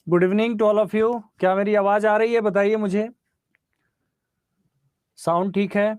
Good evening to all of you. क्या मेरी आवाज आ रही है? बताइए मुझे, साउंड ठीक है?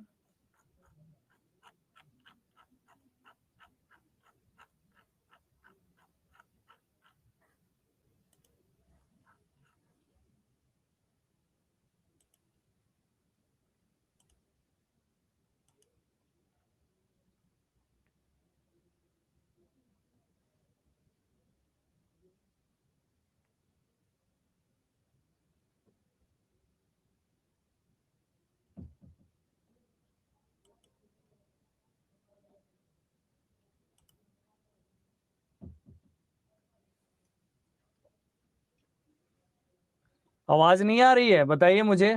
आवाज नहीं आ रही है? बताइए मुझे।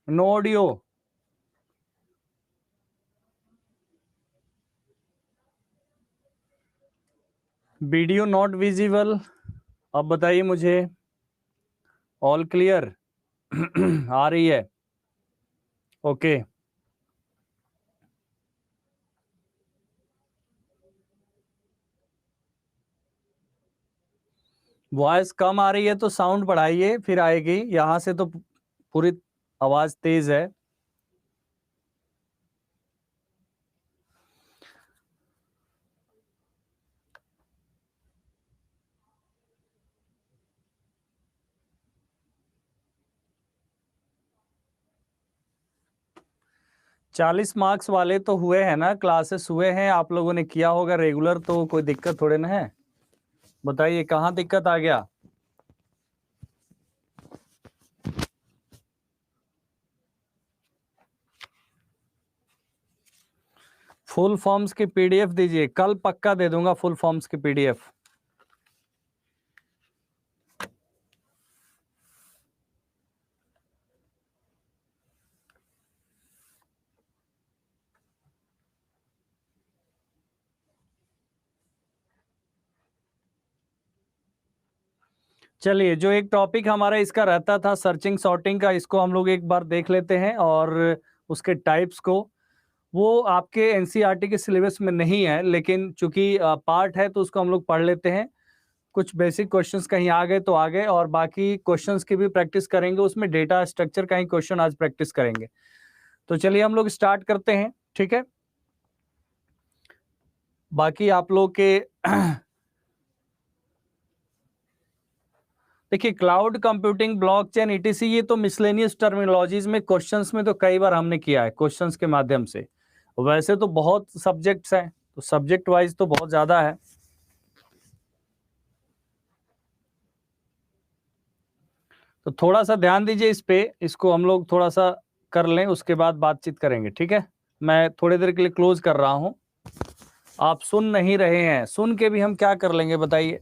No audio. Video not visible. अब बताइए मुझे। All clear? आ रही है? ओके। वॉइस कम आ रही है तो साउंड बढ़ाइए, फिर आएगी। यहाँ से तो पूरी आवाज तेज है। चालीस मार्क्स वाले तो हुए हैं ना, क्लासेस हुए हैं, आप लोगों ने किया होगा रेगुलर, तो कोई दिक्कत थोड़े ना है। बताइए कहाँ दिक्कत आ गया? फुल फॉर्म्स की पीडीएफ दीजिए, कल पक्का दे दूंगा फुल फॉर्म्स की पीडीएफ। चलिए, जो एक टॉपिक हमारा इसका रहता था सर्चिंग सॉर्टिंग का, इसको हम लोग एक बार देख लेते हैं, और उसके टाइप्स को। वो आपके एनसीईआरटी के सिलेबस में नहीं है, लेकिन चूंकि पार्ट है तो उसको हम लोग पढ़ लेते हैं। कुछ बेसिक क्वेश्चंस कहीं आ गए तो आ गए, और बाकी क्वेश्चंस की भी प्रैक्टिस करेंगे। उसमें डेटा स्ट्रक्चर का ही क्वेश्चन आज प्रैक्टिस करेंगे। तो चलिए हम लोग स्टार्ट करते हैं, ठीक है। बाकी आप लोग के देखिए, क्लाउड कंप्यूटिंग, ब्लॉकचेन, ईटीसी, ये तो मिसलेनियस टर्मिनोलॉजीज में क्वेश्चंस में तो कई बार हमने किया है क्वेश्चंस के माध्यम से। वैसे तो बहुत सब्जेक्ट्स हैं, तो सब्जेक्ट वाइज तो बहुत ज्यादा है। तो थोड़ा सा ध्यान दीजिए इस पे, इसको हम लोग थोड़ा सा कर लें, उसके बाद बातचीत करेंगे, ठीक है। मैं थोड़ी देर के लिए क्लोज कर रहा हूं। आप सुन नहीं रहे हैं, सुन के भी हम क्या कर लेंगे बताइए?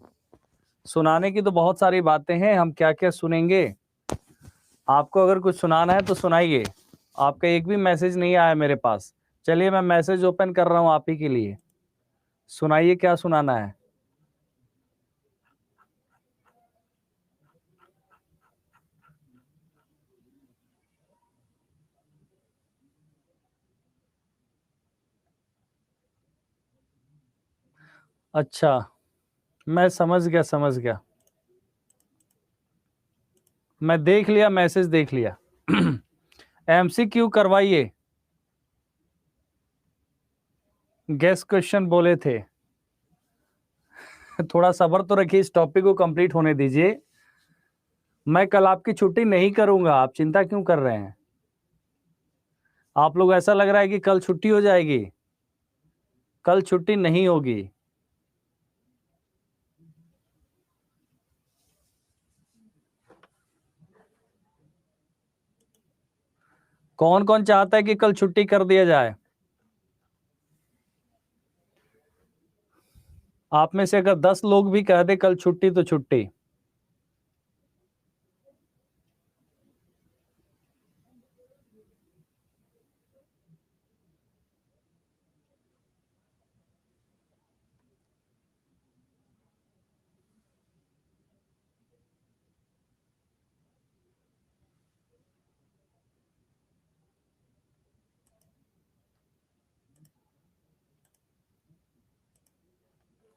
सुनाने की तो बहुत सारी बातें हैं, हम क्या क्या सुनेंगे? आपको अगर कुछ सुनाना है तो सुनाइए। आपका एक भी मैसेज नहीं आया मेरे पास। चलिए मैं मैसेज ओपन कर रहा हूं आप ही के लिए। सुनाइए, क्या सुनाना है? अच्छा, मैं समझ गया, समझ गया। मैं देख लिया, मैसेज देख लिया। एमसीक्यू करवाइए, गेस क्वेश्चन बोले थे। थोड़ा सब्र तो रखिए, इस टॉपिक को कंप्लीट होने दीजिए। मैं कल आपकी छुट्टी नहीं करूंगा, आप चिंता क्यों कर रहे हैं? आप लोग ऐसा लग रहा है कि कल छुट्टी हो जाएगी, कल छुट्टी नहीं होगी। कौन कौन चाहता है कि कल छुट्टी कर दिया जाए? आप में से अगर 10 लोग भी कह दे कल छुट्टी तो छुट्टी।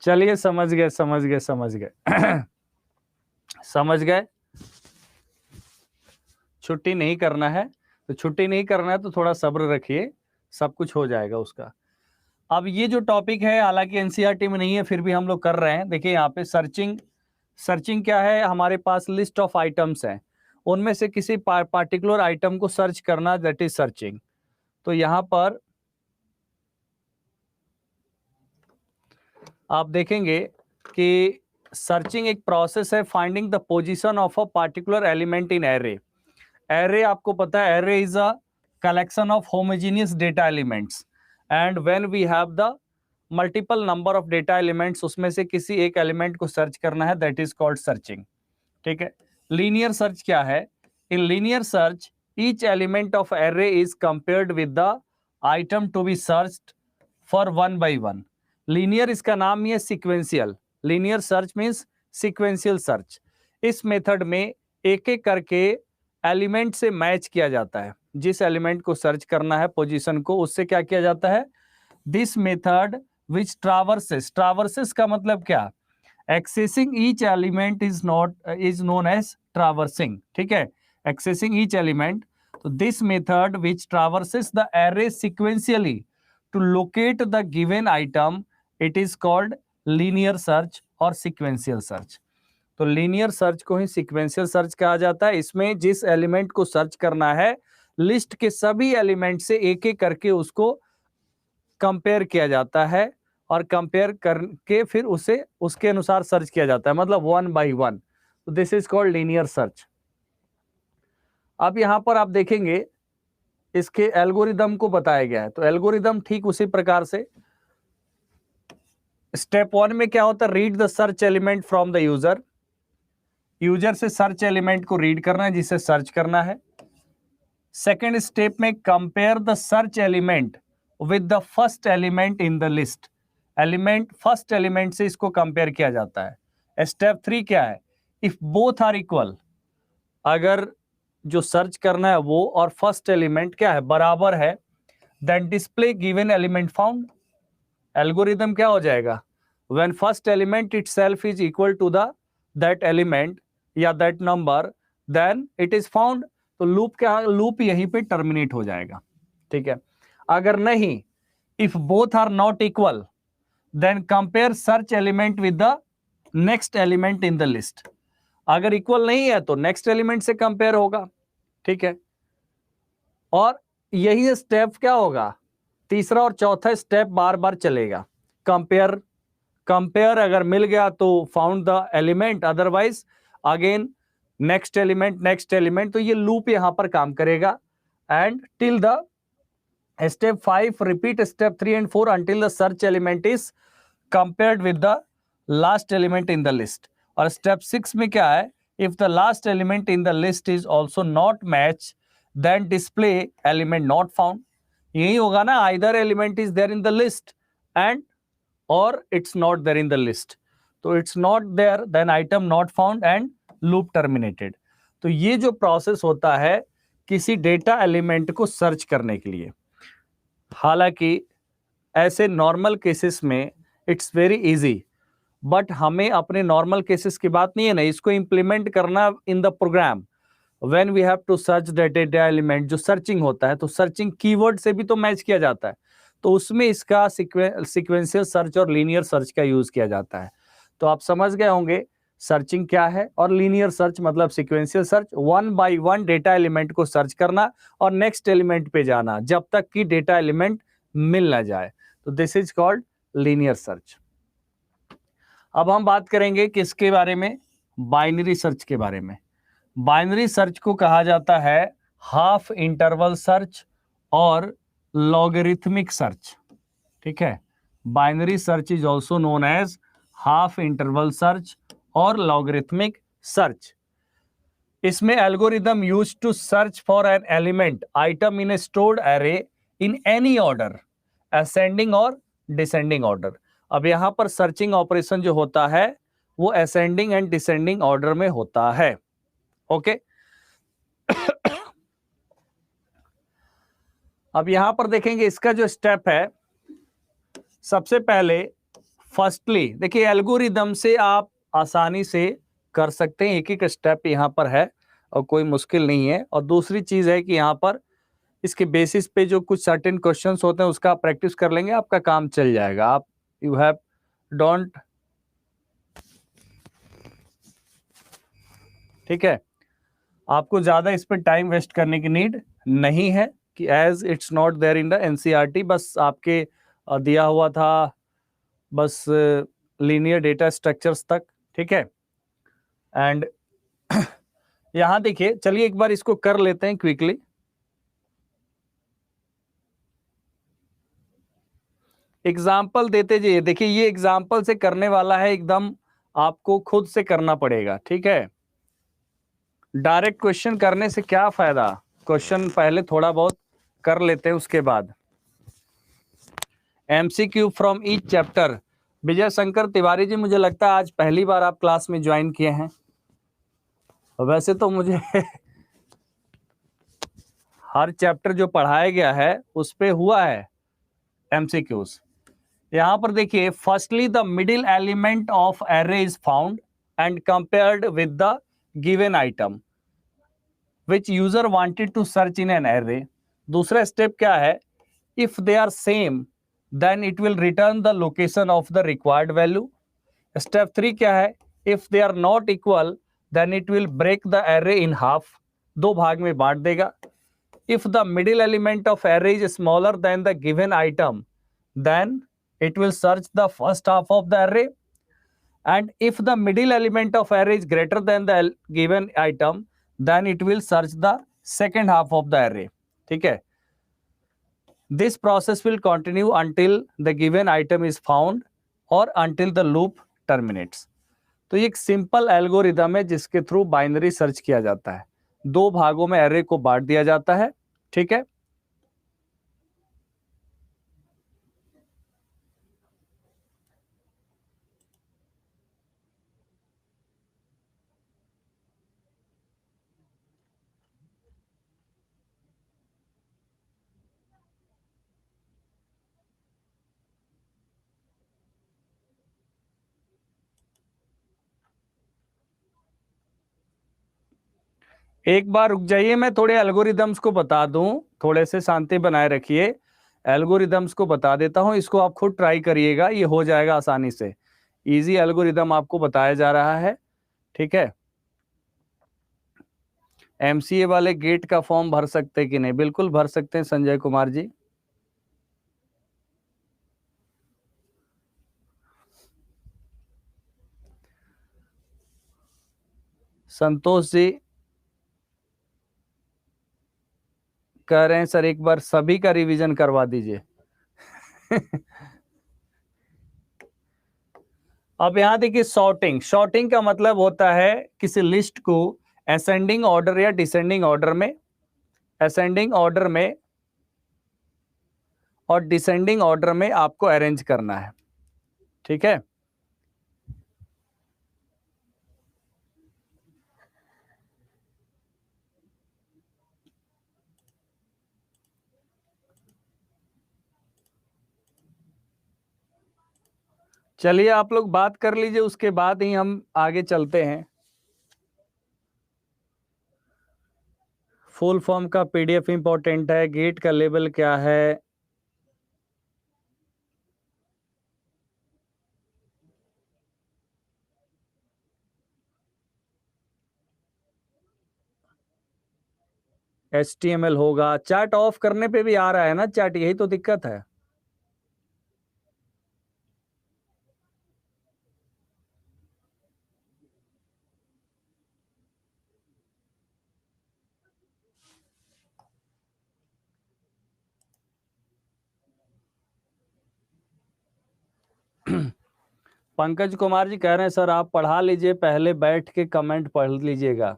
चलिए, समझ गए समझ गए समझ गए। समझ गए, छुट्टी नहीं करना है तो छुट्टी नहीं करना है तो थोड़ा सब्र रखिए, सब कुछ हो जाएगा उसका। अब ये जो टॉपिक है, हालांकि एनसीईआरटी में नहीं है, फिर भी हम लोग कर रहे हैं। देखिए यहाँ पे सर्चिंग, सर्चिंग क्या है? हमारे पास लिस्ट ऑफ आइटम्स हैं, उनमें से किसी पार्टिकुलर आइटम को सर्च करना, दैट इज सर्चिंग। तो यहाँ पर आप देखेंगे कि सर्चिंग एक प्रोसेस है finding the position of a particular element in array. Array आपको पता है, array is a collection of homogeneous data elements, and when we have the multiple number of data elements, उसमें से किसी एक एलिमेंट को सर्च करना है, दैट इज कॉल्ड सर्चिंग। ठीक है। लीनियर सर्च क्या है? In linear search each element of array is compared with the item to be searched for one by one. Linear इसका नाम ही है sequential. Linear search means sequential search. इस method में एक एक करके एलिमेंट से मैच किया जाता है, जिस एलिमेंट को सर्च करना है पोजीशन को, उससे क्या किया जाता है? दिस मेथड विच ट्रावर्सेस, ट्रावर्सेस का मतलब क्या? Accessing each element is known as traversing. ठीक है, एक्सेसिंग ईच एलिमेंट। तो this method which traverses the array sequentially to locate the given item, it is called linear search और सीक्वेंशियल सर्च। तो linear search को ही sequential search कहा जाता है। इसमें जिस एलिमेंट को सर्च करना है, लिस्ट के सभी एलिमेंट से एक एक करके उसको कंपेयर किया जाता है, और कंपेयर करके फिर उसे उसके अनुसार सर्च किया जाता है, मतलब वन बाय वन। तो this is called linear search. अब यहां पर आप देखेंगे इसके एल्गोरिदम को बताया गया है। तो एल्गोरिदम ठीक उसी प्रकार से, स्टेप 1 में क्या होता है? Read the search element from the user. User से सर्च एलिमेंट को रीड करना है, जिसे सर्च करना है। सेकेंड स्टेप में compare the search element with the first element in the list. Element, first element से इसको कंपेयर किया जाता है। स्टेप 3 क्या है? इफ बोथ आर इक्वल, अगर जो सर्च करना है वो और फर्स्ट एलिमेंट क्या है? बराबर है, then display given element found. Algorithm क्या हो जाएगा? When first element itself is equal to the that element या that number, then it is found. तो लूप क्या, लूप यहीं पे टर्मिनेट हो जाएगा। ठीक है। अगर नहीं, if both are not equal, then compare search element with the next element in the list. अगर इक्वल नहीं है तो नेक्स्ट एलिमेंट से कंपेयर होगा। ठीक है। और यही स्टेप क्या होगा? तीसरा और चौथा स्टेप बार बार चलेगा। कंपेयर, कंपेयर अगर मिल गया तो found the element, otherwise again next element, next element. तो ये लूप यहां पर काम करेगा, and till the step 5 repeat step 3 and 4 until the search element is compared with the last element in the list. और स्टेप 6 में क्या है? if the last element in the list is also not match, then display element not found. यही होगा ना, either element is there in the list and or it's not there in the list. तो it's not there, then item not found and loop terminated. तो ये जो process होता है किसी डेटा एलिमेंट को सर्च करने के लिए, हालांकि ऐसे नॉर्मल केसेस में इट्स वेरी इजी, बट हमें अपने नॉर्मल केसेस की बात नहीं है ना, इसको इंप्लीमेंट करना in the program. When we have to search the data element, जो सर्चिंग होता है तो सर्चिंग कीवर्ड से भी तो मैच किया जाता है, तो उसमें इसका सीक्वेंशियल सर्च और लीनियर सर्च का यूज किया जाता है। तो आप समझ गए होंगे सर्चिंग क्या है, और लीनियर सर्च मतलब sequential search, one by one data element को सर्च करना और नेक्स्ट एलिमेंट पे जाना जब तक कि डेटा एलिमेंट मिल ना जाए, तो this is called linear search. अब हम बात करेंगे किसके बारे में, बाइनरी सर्च के बारे में। बाइनरी सर्च को कहा जाता है हाफ इंटरवल सर्च और लॉगरिथमिक सर्च, ठीक है। Binary search is also known as half interval search और लॉगरिथमिक सर्च। इसमें algorithm use to search for an element item in a stored array in any order, ascending और descending order. अब यहां पर searching operation जो होता है वो असेंडिंग एंड डिसेंडिंग ऑर्डर में होता है, ओके। अब यहां पर देखेंगे इसका जो स्टेप है, सबसे पहले फर्स्टली देखिए एल्गोरिदम से आप आसानी से कर सकते हैं, एक एक स्टेप यहां पर है और कोई मुश्किल नहीं है। और दूसरी चीज है कि यहां पर इसके बेसिस पे जो कुछ सर्टेन क्वेश्चंस होते हैं उसका प्रैक्टिस कर लेंगे, आपका काम चल जाएगा। आप यू हैव डोंट, ठीक है, आपको ज्यादा इस पर टाइम वेस्ट करने की नीड नहीं है कि as it's not there in the NCERT, बस आपके दिया हुआ था बस लीनियर डेटा स्ट्रक्चर्स तक, ठीक है। एंड यहां देखिए, चलिए एक बार इसको कर लेते हैं क्विकली। एग्जाम्पल देते जाइए, देखिए ये एग्जाम्पल से करने वाला है, एकदम आपको खुद से करना पड़ेगा, ठीक है। डायरेक्ट क्वेश्चन करने से क्या फायदा, क्वेश्चन पहले थोड़ा बहुत कर लेते हैं उसके बाद। MCQ from each chapter. Vijay Shankar Tiwari ji, मुझे लगता है आज पहली बार आप क्लास में ज्वाइन किए हैं। वैसे तो मुझे हर चैप्टर जो पढ़ाया गया है उस पे हुआ है एमसीक्यूज। यहां पर देखिए, firstly the middle element of array is found and compared with the given item which user wanted to search in an array. दूसरा स्टेप क्या है, if they are same then it will return the location of the required value. Step 3 क्या है, if they are not equal then it will break the array in half, दो भाग में बांट देगा। If the middle element of array is smaller than the given item, then it will search the first half of the array. And if the middle element of array is greater than the given item, then it will search the second half of the array. ठीक है? This process will continue until the given item is found or until the loop terminates. तो ये एक simple algorithm है जिसके through binary search किया जाता है। दो भागों में एरे को बांट दिया जाता है, ठीक है। एक बार रुक जाइए, मैं थोड़े एल्गोरिदम्स को बता दूं, थोड़े से शांति बनाए रखिए। एल्गोरिदम्स को बता देता हूं, इसको आप खुद ट्राई करिएगा, ये हो जाएगा आसानी से। इजी एल्गोरिदम आपको बताया जा रहा है, ठीक है। एमसीए वाले गेट का फॉर्म भर सकते कि नहीं? बिल्कुल भर सकते हैं संजय कुमार जी। संतोष जी कह रहे हैं सर एक बार सभी का रिवीजन करवा दीजिए। अब यहां देखिए, सॉर्टिंग, सॉर्टिंग का मतलब होता है किसी लिस्ट को असेंडिंग ऑर्डर या डिसेंडिंग ऑर्डर में, असेंडिंग ऑर्डर में और डिसेंडिंग ऑर्डर में आपको अरेंज करना है, ठीक है। चलिए आप लोग बात कर लीजिए, उसके बाद ही हम आगे चलते हैं। फुल फॉर्म का पीडीएफ इंपॉर्टेंट है, गेट का लेवल क्या है? HTML होगा। चैट ऑफ करने पे भी आ रहा है ना चैट, यही तो दिक्कत है। पंकज कुमार जी कह रहे हैं सर आप पढ़ा लीजिए, पहले बैठ के कमेंट पढ़ लीजिएगा।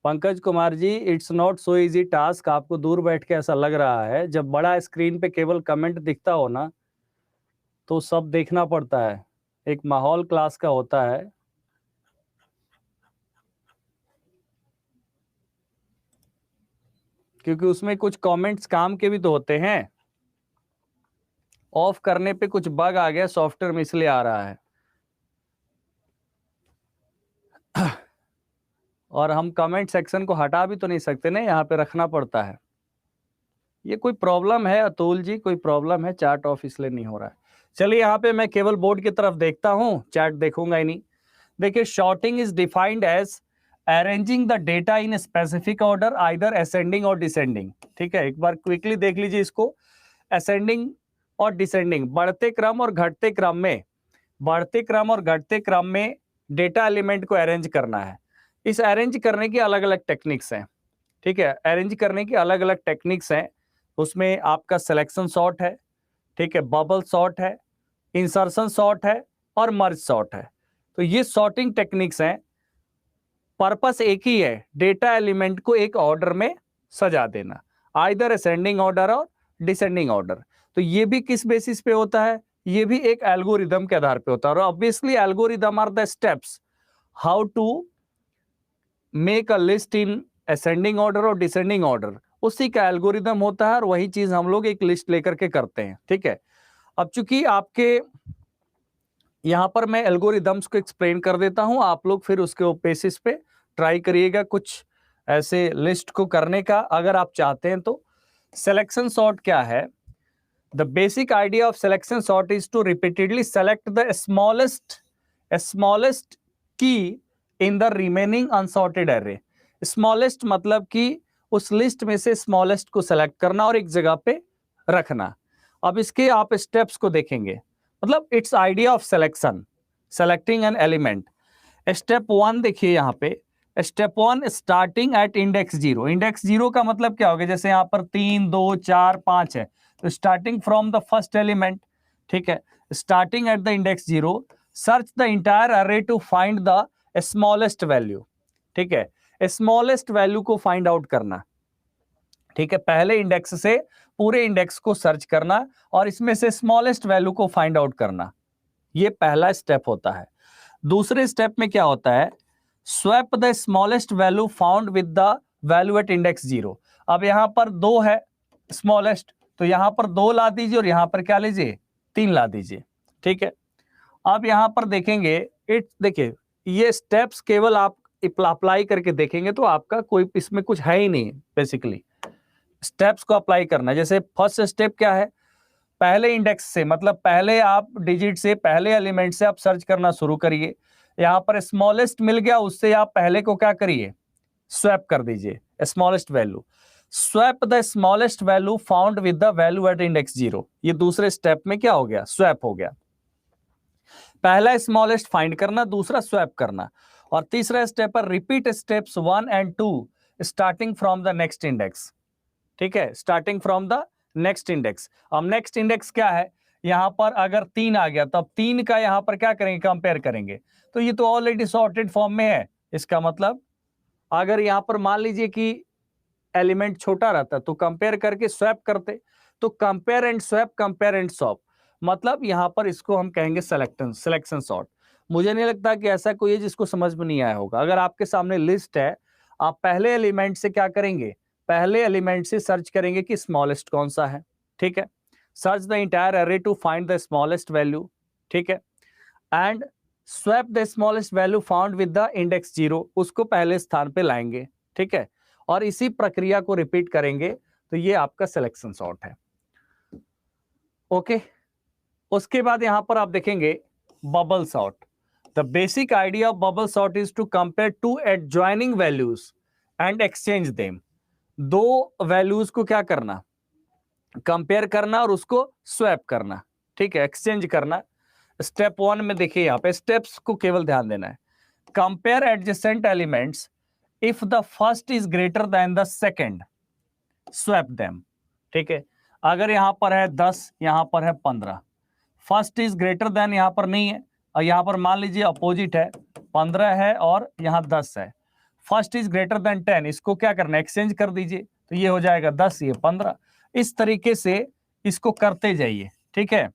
Pankaj Kumar ji, it's not so easy task. आपको दूर बैठ के ऐसा लग रहा है, जब बड़ा स्क्रीन पे केवल कमेंट दिखता हो ना तो सब देखना पड़ता है, एक माहौल क्लास का होता है। क्योंकि उसमें कुछ कमेंट्स काम के भी तो होते हैं। ऑफ करने पे कुछ बग आ गया सॉफ्टवेयर में, इसलिए आ रहा है। और हम कमेंट सेक्शन को हटा भी तो नहीं सकते ना, यहाँ पे रखना पड़ता है। ये कोई प्रॉब्लम है अतुल जी, कोई प्रॉब्लम है, चैट ऑफ इसलिए नहीं हो रहा है। चलिए यहाँ पे मैं केवल बोर्ड की तरफ देखता हूँ, चैट देखूंगा ही नहीं। देखिए, sorting is defined as arranging the data in specific order, either ascending और डिसेंडिंग। ठीक है, एक बार क्विकली देख लीजिए इसको। असेंडिंग और डिसेंडिंग, बढ़ते क्रम और घटते क्रम में, बढ़ते क्रम और घटते क्रम में डेटा एलिमेंट को अरेंज करना है। इस अरेंज करने की अलग अलग टेक्निक्स हैं। ठीक है, अरेंज करने की अलग अलग टेक्निक्स हैं। उसमें आपका सिलेक्शन सॉर्ट है, ठीक है, बबल सॉर्ट है, इंसर्शन सॉर्ट है और मर्ज सॉर्ट है। तो ये सॉर्टिंग टेक्निक्स हैं। पर्पस एक ही है, डेटा एलिमेंट को एक ऑर्डर में सजा देना, आइदर असेंडिंग ऑर्डर और डिसेंडिंग ऑर्डर। तो ये भी किस बेसिस पे होता है? ये भी एक एल्गोरिदम के आधार पे होता है। और obviously algorithm are the steps how to make a list in ascending order और डिसेंडिंग ऑर्डर। उसी का एल्गोरिदम होता है और वही चीज हम लोग एक लिस्ट लेकर के करते हैं। ठीक है, अब चूंकि आपके यहां पर मैं एल्गोरिदम्स को एक्सप्लेन कर देता हूं, आप लोग फिर उसके बेसिस पे ट्राई करिएगा कुछ ऐसे लिस्ट को करने का, अगर आप चाहते हैं तो। सिलेक्शन सॉर्ट क्या है? The basic idea of selection sort is to repeatedly select the smallest key in the remaining unsorted array. Smallest मतलब कि उस लिस्ट में से स्मॉलेस्ट को सेलेक्ट करना और एक जगह पे रखना। अब इसके आप स्टेप्स को देखेंगे, मतलब it's idea of selection, selecting an element. Step 1 देखिए यहाँ पे, step 1 starting at index 0। Index 0 का मतलब क्या होगा? जैसे यहाँ पर 3 2 4 5 है, तो starting from the first element. ठीक है, starting at the index 0, search the entire array to find the smallest value. ठीक है, स्मॉलेस्ट वैल्यू को फाइंड आउट करना। ठीक है, पहले इंडेक्स से पूरे इंडेक्स को सर्च करना और इसमें से स्मॉलेस्ट वैल्यू को फाइंड आउट करना, ये पहला स्टेप होता है। दूसरे स्टेप में क्या होता है? Swap the smallest value found with the value at index 0। अब यहां पर 2 है स्मॉलेस्ट, तो यहां पर 2 ला दीजिए और यहां पर क्या लीजिए? 3 ला दीजिए। ठीक है, अब यहां पर देखेंगे, देखिए ये स्टेप्स केवल आप अप्लाई करके देखेंगे तो आपका कोई इसमें कुछ है ही नहीं। बेसिकली स्टेप्स को अप्लाई करना, जैसे फर्स्ट स्टेप क्या है? पहले इंडेक्स से, मतलब पहले आप डिजिट से, पहले एलिमेंट से आप सर्च करना शुरू करिए। यहां पर स्मॉलेस्ट मिल गया, उससे आप पहले को क्या करिए? स्वैप कर दीजिए smallest value. Swap the smallest value found with the value at index 0। ये दूसरे स्टेप में क्या हो गया? स्वैप हो गया। पहला स्मॉलेस्ट फाइंड करना, दूसरा स्वैप करना। और तीसरा स्टेप पर repeat steps 1 and 2 starting from the next index. ठीक है, starting from the next index. अब नेक्स्ट इंडेक्स क्या है? यहां पर अगर 3 आ गया तो अब 3 का यहां पर क्या करेंगे? कंपेयर करेंगे। तो ये तो ऑलरेडी सॉर्टेड फॉर्म में है, इसका मतलब अगर यहां पर मान लीजिए कि एलिमेंट छोटा रहता तो कंपेयर करके स्वैप करते। तो compare and swap, compare and swap, मतलब यहां पर इसको हम कहेंगे सिलेक्शन सॉर्ट। मुझे नहीं लगता कि ऐसा कोई है जिसको समझ में नहीं आया होगा। अगर आपके सामने लिस्ट है, आप पहले एलिमेंट से क्या करेंगे? पहले एलिमेंट से सर्च करेंगे कि स्मॉलेस्ट कौन सा है। ठीक है, search the entire array to find the smallest value. ठीक है, and swap the smallest value found with the index 0, उसको पहले स्थान पे लाएंगे। ठीक है, और इसी प्रक्रिया को रिपीट करेंगे तो ये आपका सिलेक्शन सॉर्ट है। ओके, उसके बाद यहां पर आप देखेंगे bubble sort. The basic idea of bubble sort is to compare two adjoining values and exchange them. दो वैल्यूज को क्या करना, कंपेयर करना और उसको स्वैप करना, ठीक है, एक्सचेंज करना। स्टेप 1 में देखिए, यहां पे स्टेप्स को केवल ध्यान देना है। Compare adjacent elements if the first is greater than the second, swap them. ठीक है, अगर यहां पर है 10, यहां पर है 15, फर्स्ट इज ग्रेटर देन यहां पर नहीं है, और यहां पर मान लीजिए अपोजिट है, 15 है और यहां 10 है। फर्स्ट इज ग्रेटर देन 10, इसको क्या करना है, एक्सचेंज कर दीजिए, तो ये हो जाएगा 10, ये 15। इस तरीके से इसको करते जाइए। ठीक है,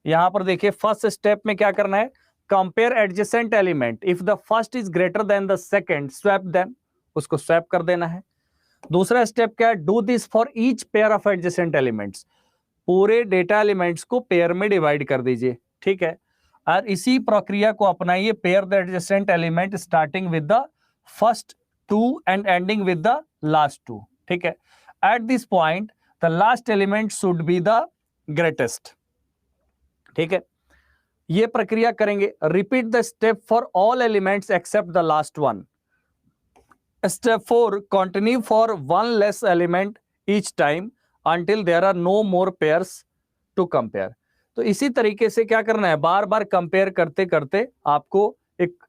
यहां पर देखिए फर्स्ट स्टेप में क्या करना है, compare adjacent element, if the first is greater than the second swap them, उसको स्वैप कर देना है। दूसरा स्टेप क्या है, do this for each pair of adjacent elements, पूरे डेटा एलिमेंट्स को पेयर में डिवाइड कर दीजिए। ठीक है, और इसी प्रक्रिया को अपनाइए, pair the adjacent element starting with the first two and ending with the last two. ठीक है, at this point the last element should be the greatest. ठीक है, ये प्रक्रिया करेंगे। Repeat the step for all elements except the last one. Step 4, continue for one less element each time until there are no more pairs to compare। तो इसी तरीके से क्या करना है, बार बार कंपेयर करते करते आपको एक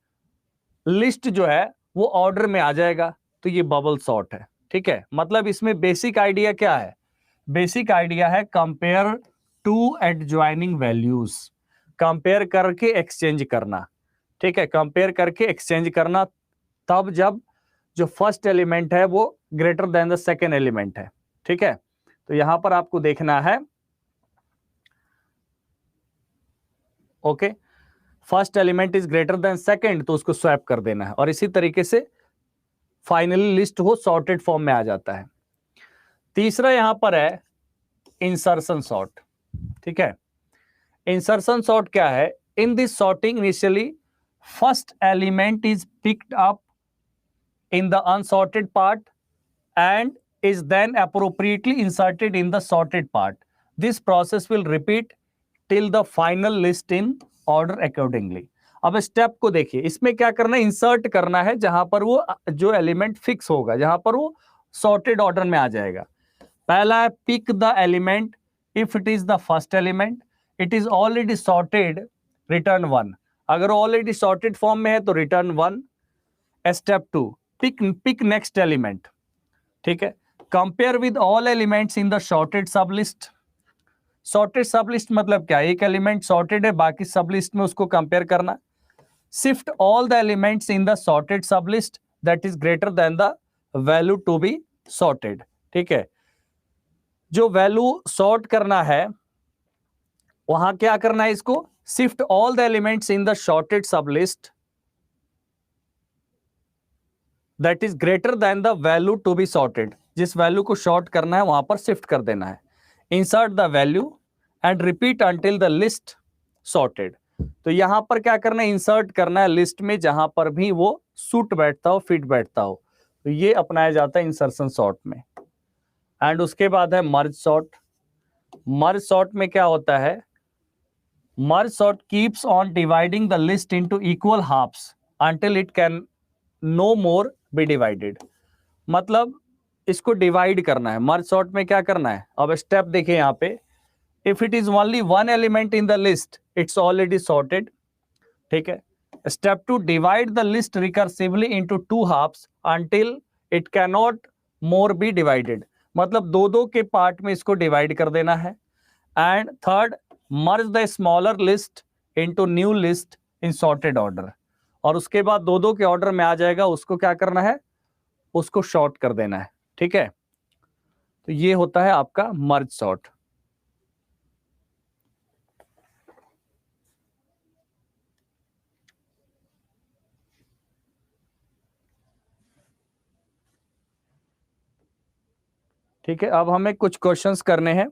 लिस्ट जो है वो ऑर्डर में आ जाएगा। तो ये बबल सॉर्ट है। ठीक है, मतलब इसमें बेसिक आइडिया क्या है, बेसिक आइडिया है compare two adjoining values, compare करके एक्सचेंज करना। ठीक है, कंपेयर करके एक्सचेंज करना तब जब जो फर्स्ट एलिमेंट है वो greater than the second element है। ठीक है, तो यहां पर आपको देखना है, okay, first element is greater then second तो उसको स्वैप कर देना है, और इसी तरीके से फाइनली लिस्ट वो सॉर्टेड फॉर्म में आ जाता है। तीसरा यहां पर है इंसर्शन सॉर्ट। ठीक है, इंसर्शन सॉर्ट क्या है, in this sorting initially first element is picked up in the unsorted part and is then appropriately inserted in the sorted part. This process will repeat till the final list in order accordingly। अब step को देखिए, इसमें क्या करना है, insert करना है जहां पर वो जो एलिमेंट फिक्स होगा, जहां पर वो सॉर्टेड ऑर्डर में आ जाएगा। पहला है pick the element, if it is the first element, it is already sorted, return 1। अगर ऑलरेडी सॉर्टेड फॉर्म में है तो return 1। Step 2, pick next element. ठीक है, compare with all elements in the sorted sub list. Sorted sub list मतलब क्या, एक element sorted है, बाकी सब लिस्ट में उसको कंपेयर करना। Shift all the elements in the sorted sub list that is greater than the value to be sorted. ठीक है, जो वैल्यू सॉर्ट करना है वहां क्या करना है, इसको shift all the elements in the sorted sub list that is greater than the value to be sorted. जिस वैल्यू को शॉर्ट करना है वहां पर शिफ्ट कर देना है। Insert the value and repeat until the list sorted. तो यहां पर क्या करना है, इंसर्ट करना है लिस्ट में जहां पर भी वो सूट बैठता हो, फिट बैठता हो। तो ये अपनाया जाता है इंसर्शन सॉर्ट में। एंड उसके बाद है मर्ज सॉर्ट। मर्ज सॉर्ट में क्या होता है, merge sort keeps on dividing the list into equal halves until it can no more be divided. मतलब इसको डिवाइड करना है। मर्ज सॉर्ट में क्या करना है, अब स्टेप देखिए यहां पे, if it is only one element in the list it's already sorted. ठीक है, step 2, divide the list recursively into two halves until it can not more be divided. मतलब दो दो के पार्ट में इसको डिवाइड कर देना है। And third, merge the smaller list into new list in sorted order. और उसके बाद दो दो के ऑर्डर में आ जाएगा, उसको क्या करना है, उसको शॉर्ट कर देना है। ठीक है, तो ये होता है आपका मर्ज सॉर्ट। ठीक है, अब हमें कुछ क्वेश्चंस करने हैं।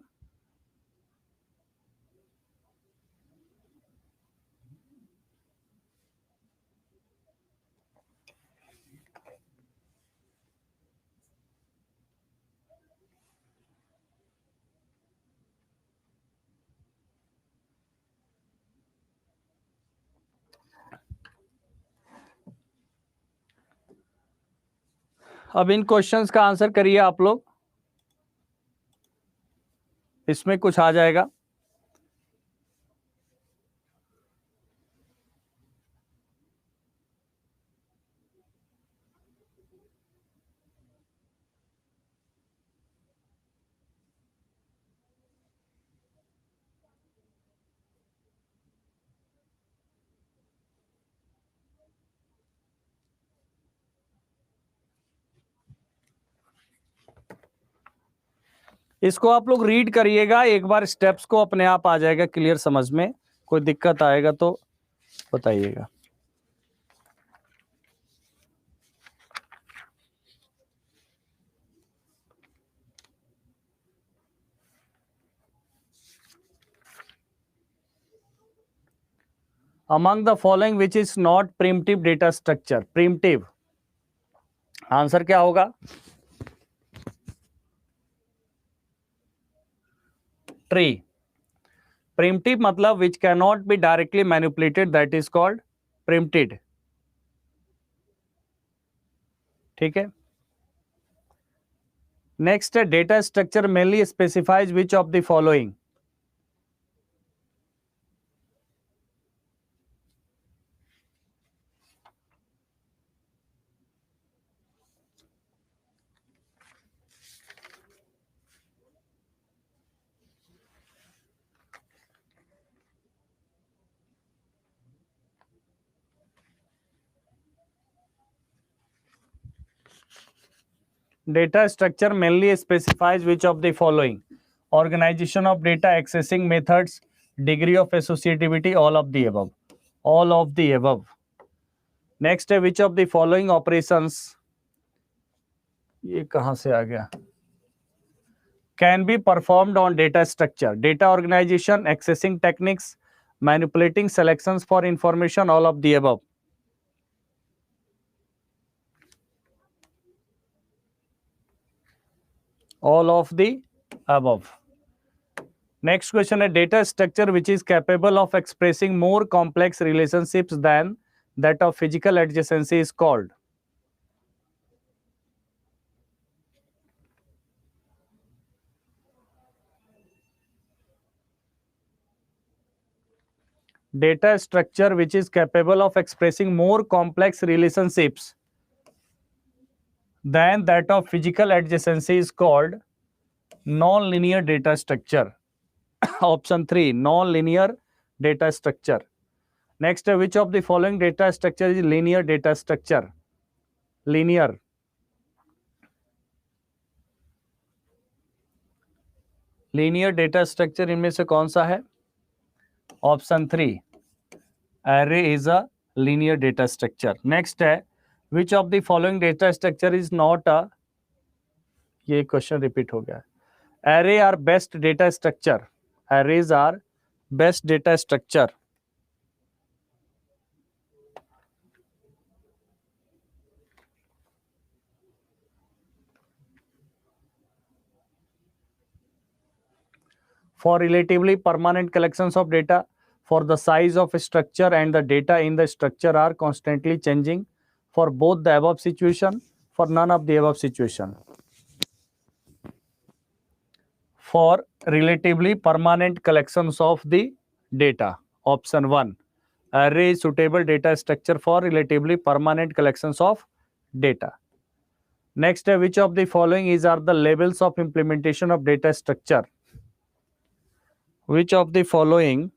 अब इन क्वेश्चंस का आंसर करिए आप लोग, इसमें कुछ आ जाएगा। इसको आप लोग रीड करिएगा एक बार, स्टेप्स को अपने आप आ जाएगा क्लियर समझ में। कोई दिक्कत आएगा तो बताइएगा। Among the following which is not primitive data structure? Primitive answer क्या होगा? ट्री। primitive मतलब which cannot be directly manipulated, that is called primitive। ठीक है। नेक्स्ट है data structure mainly specifies which of the following? Data structure mainly specifies which of the following? Organization of data, accessing methods, degree of associativity, all of the above. All of the above. Next है which of the following operations, ये कहां से आ गया, can be performed on data structure? Data organization, accessing techniques, manipulating selections for information, all of the above. All of the above. Next question है data structure which is capable of expressing more complex relationships than that of physical adjacency is called? Data structure which is capable of expressing more complex relationships than that of physical adjacency is called non-linear data structure. Option 3, non-linear data structure. Next, which of the following data structure is linear data structure? Linear. Linear data structure इनमें से कौन सा है? Option 3, array is a linear data structure. Next है which of the following data structure is not a, ये question repeat हो गया है। Array are best data structure. Arrays are best data structure. For relatively permanent collections of data, for the size of a structure and the data in the structure are constantly changing, for both the above situation, for none of the above situation. For relatively permanent collections of the data, option 1, array is suitable data structure for relatively permanent collections of data. Next, which of the following are the levels of implementation of data structure? Which of the following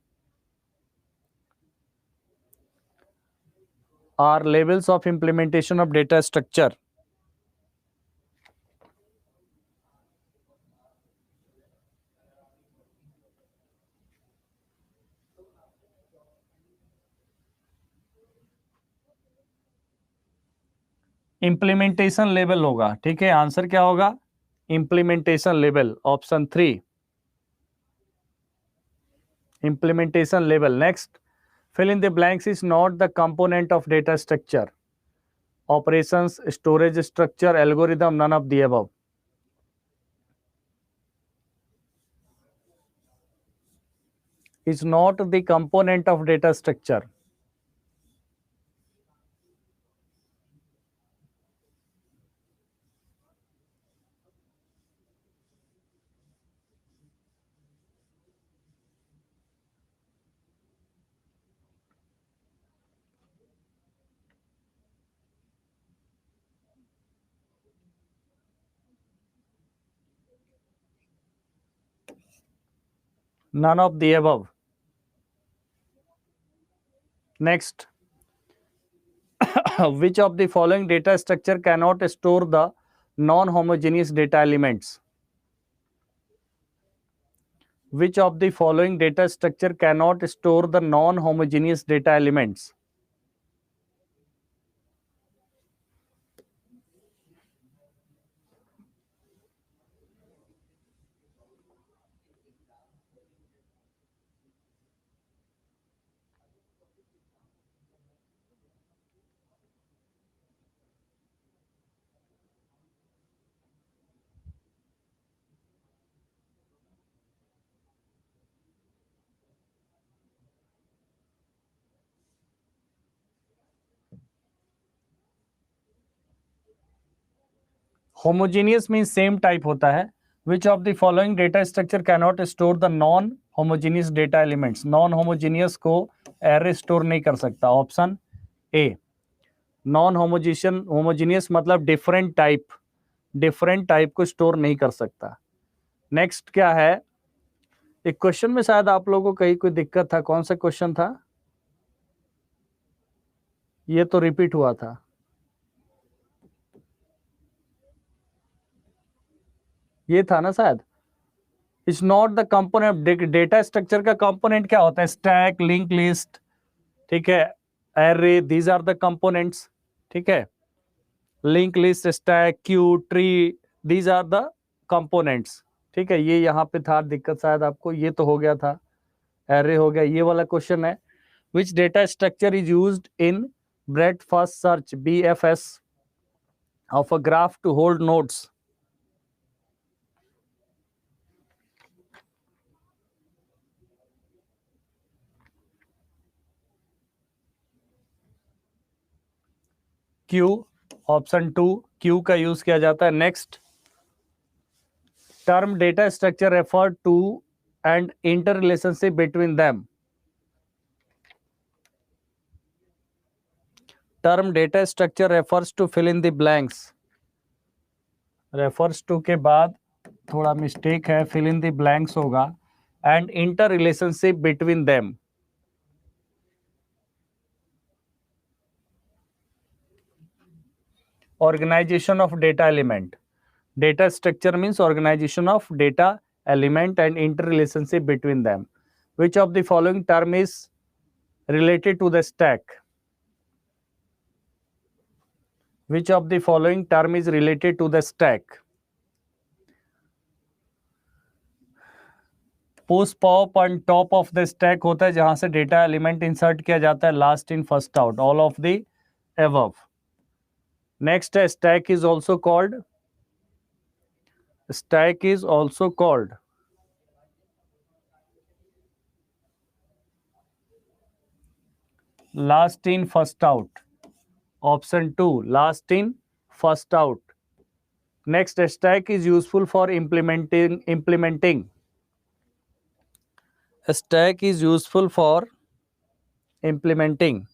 are levels of implementation of data structure? Implementation level होगा। ठीक है, answer क्या होगा? Implementation level, option 3, implementation level. Next, fill in the blanks is not the component of data structure. Operations, storage structure, algorithm, none of the above. Is not the component of data structure. None of the above. Next, which of the following data structure cannot store the non-homogeneous data elements? Which of the following data structure cannot store the non-homogeneous data elements? Homogeneous means same type होता है. Which of the following data structure cannot store the non-homogeneous data elements? Non-homogeneous को array store नहीं कर सकता. Option A. Non-homogeneous मतलब different type को store नहीं कर सकता. Next क्या है? एक क्वेश्चन में शायद आप लोगों को कहीं कोई दिक्कत था. कौन सा क्वेश्चन था? ये तो रिपीट हुआ था. ये था ना शायद. It's not the component. Data structure का कंपोनेंट क्या होता है? स्टैक, लिंक लिस्ट, ठीक है, array, these are the components. ठीक है, link list, stack, queue, tree, these are the components. ठीक है, ये यहाँ पे था दिक्कत शायद आपको. ये तो हो गया था, एरे हो गया. ये वाला क्वेश्चन है, which data structure is used in breadth first search BFS of a graph to hold nodes? Queue. Option 2 queue का यूज किया जाता है. Next, term data structure refer to and interrelationship between them. Term data structure refers to fill in the blanks. refers to के बाद थोड़ा mistake है, fill in the blanks होगा. and interrelationship between them. Organization of data element. Data structure means organization of data element and interrelationship between them. Which of the following term is related to the stack? Which of the following term is related to the stack? Push pop on top of the stack होता है जहां से data element insert किया जाता है. Last in first out, all of the above. Next है, stack is also called last in first out. Option 2, last in first out. Next, stack is useful for implementing. Stack is useful for implementing.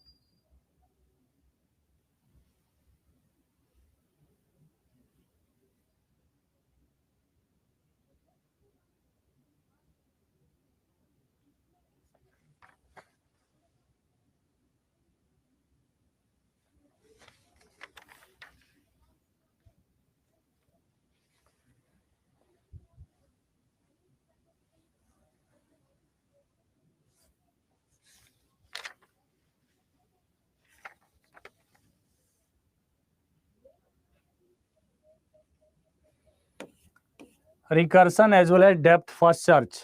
Recursion as well as depth first search.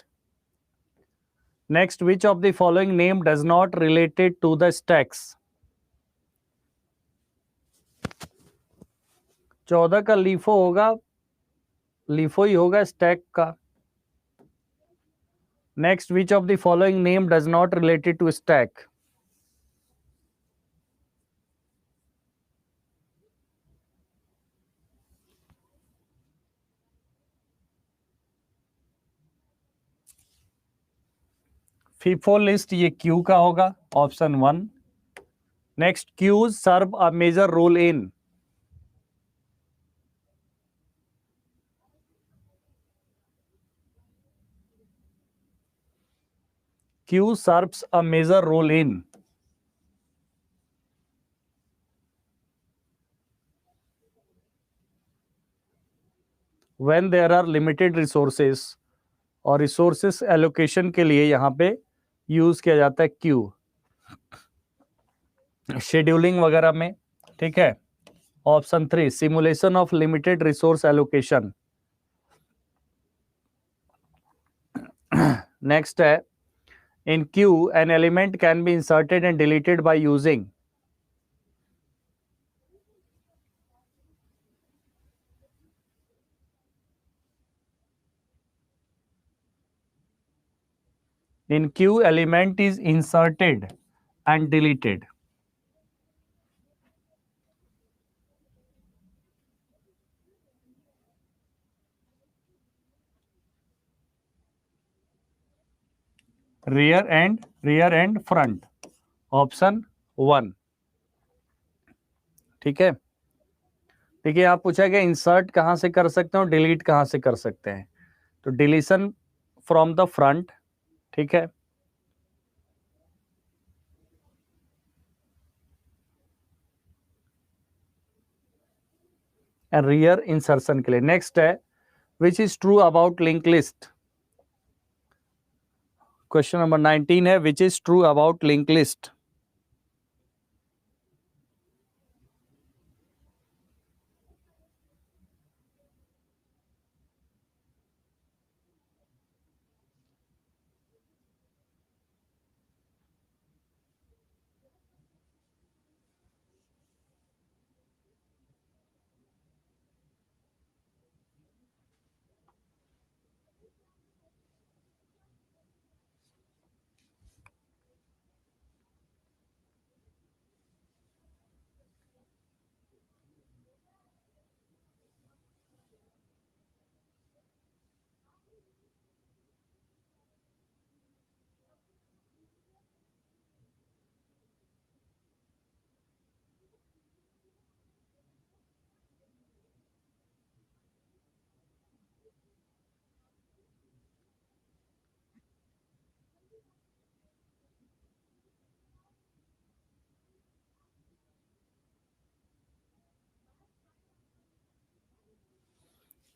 Next, which of the following name does not related to the stacks? 14 का LIFO होगा, LIFO ही होगा stack का. Next, which of the following name does not related to stack? FIFO list, ये queue का होगा. Option 1. Next, queues serve a major role in. Q serves a major role in when there are limited resources, और resources allocation के लिए यहां पे use किया जाता है क्यू, शेड्यूलिंग वगैरह में। ठीक है। Option 3, simulation of limited resource allocation. Next है, in queue an element can be inserted and deleted by using. In queue, element is inserted and deleted. rear and front, option 1। ठीक है। देखिए आप पूछा गया इंसर्ट कहां से कर सकते हो, डिलीट कहां से कर सकते हैं। तो डिलीशन फ्रॉम द फ्रंट, ठीक है, एंड रियर इंसर्शन के लिए। नेक्स्ट है, which is true about link list. Question number 19 है, which is true about link list.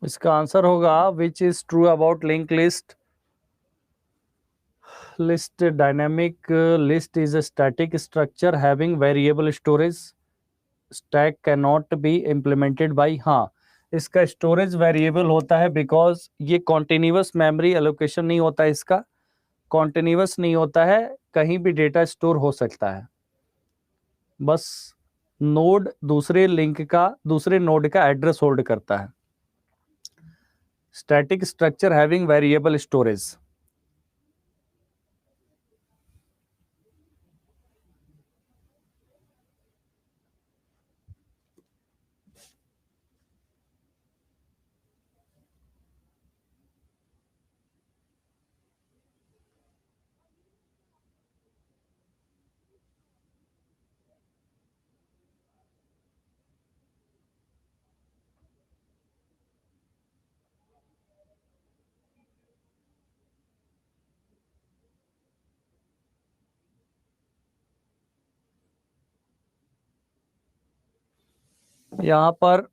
इसका आंसर होगा which is true about link list. List dynamic list is a static structure having variable storage, stack can not be implemented by. हाँ, इसका storage variable होता है because ये continuous memory allocation नहीं होता है, इसका कॉन्टिन्यूअस नहीं होता है, कहीं भी डेटा स्टोर हो सकता है। बस नोड दूसरे नोड का एड्रेस होल्ड करता है। Static structure having variable storage. यहां पर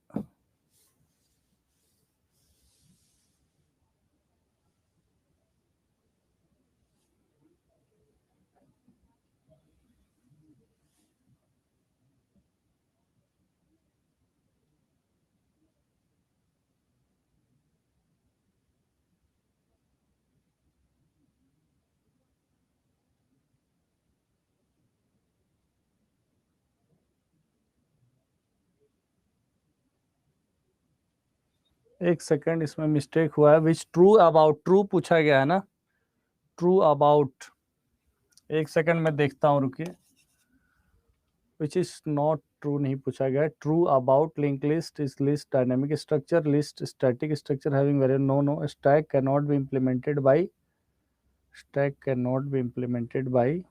एक सेकंड, इसमें मिस्टेक हुआ है। विच ट्रू अबाउट, ट्रू पूछा गया है ना, ट्रू अबाउट। एक सेकंड में देखता हूं, रुकिए। विच इज नॉट ट्रू नहीं पूछा गया है। True about link list is list dynamic structure, list static structure having variable. No no, stack can not be implemented by, stack can not be implemented by.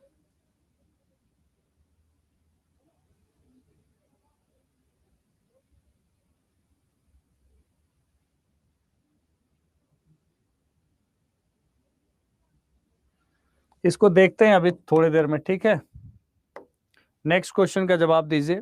इसको देखते हैं अभी थोड़ी देर में, ठीक है। नेक्स्ट क्वेश्चन का जवाब दीजिए।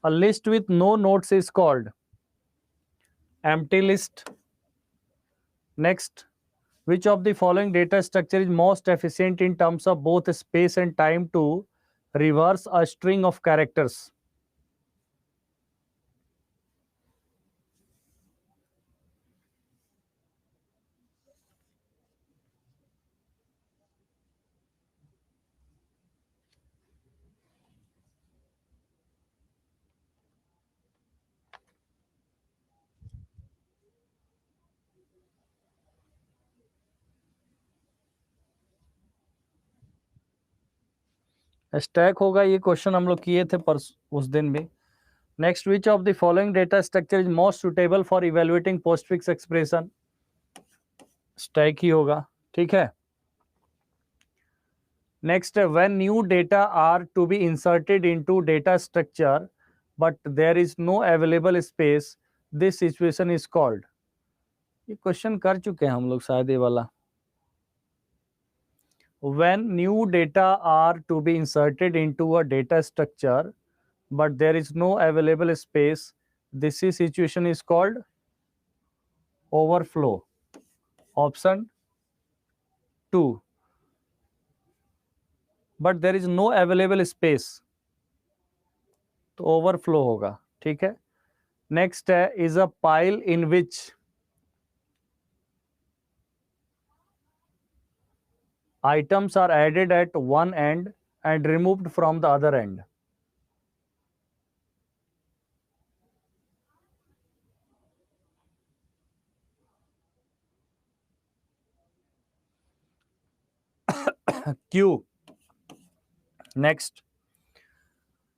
A list with no nodes is called empty list. Next, which of the following data structure is most efficient in terms of both space and time to reverse a string of characters? Stack होगा, ये question हम लोग किए थे परस उस दिन भी। Next, which of the following data structure is most suitable for evaluating postfix expression? Stack ही होगा, ठीक है। Next, when new data are to be inserted into data structure but there is no available space, this situation is called. ये question कर चुके हैं हम लोग शायद, ये वाला। When new data are to be inserted into a data structure but there is no available space, this situation is called overflow. Option 2, but there is no available space, तो overflow होगा, ठीक है। नेक्स्ट है, is a pile in which items are added at one end and removed from the other end. Q. Next,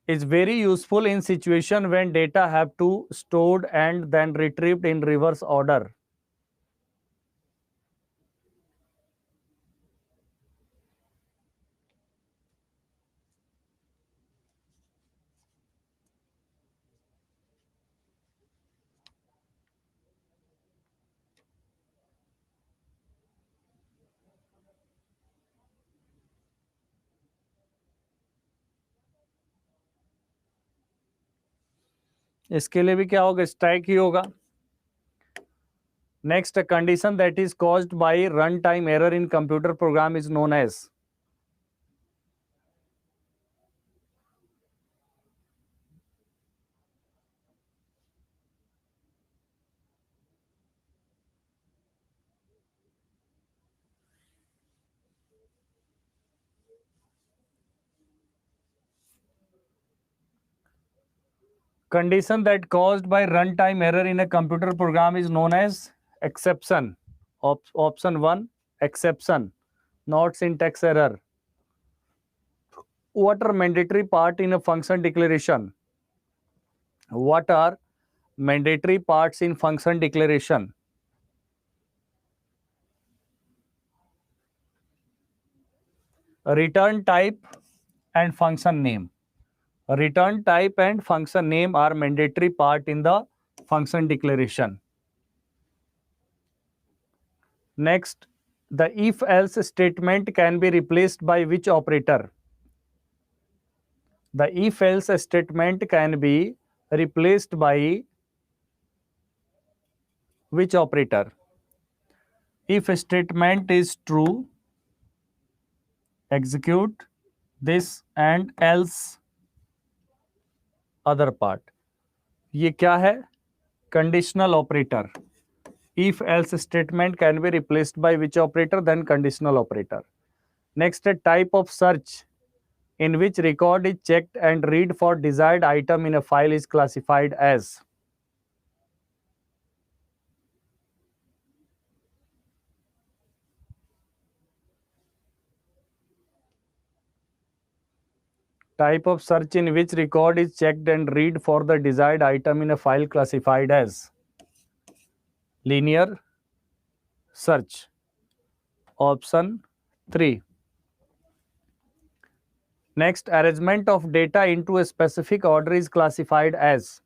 is very useful in situation when data have to stored and then retrieved in reverse order. इसके लिए भी क्या होगा, strike ही होगा। Next, condition that is caused by run time error in computer program is known as. Condition that caused by runtime error in a computer program is known as exception. Option 1, exception, not syntax error. What are mandatory part in a function declaration? What are mandatory parts in function declaration? Return type and function name. Return type and function name are mandatory part in the function declaration. Next, the if-else statement can be replaced by which operator? The if-else statement can be replaced by which operator? If statement is true, execute this and else other part. ये क्या है? Conditional operator. If else statement can be replaced by which operator? Then conditional operator. Next, a type of search in which record is checked and read for desired item in a file is classified as. Type of search in which record is checked and read for the desired item in a file classified as linear search. Option 3. Next, arrangement of data into a specific order is classified as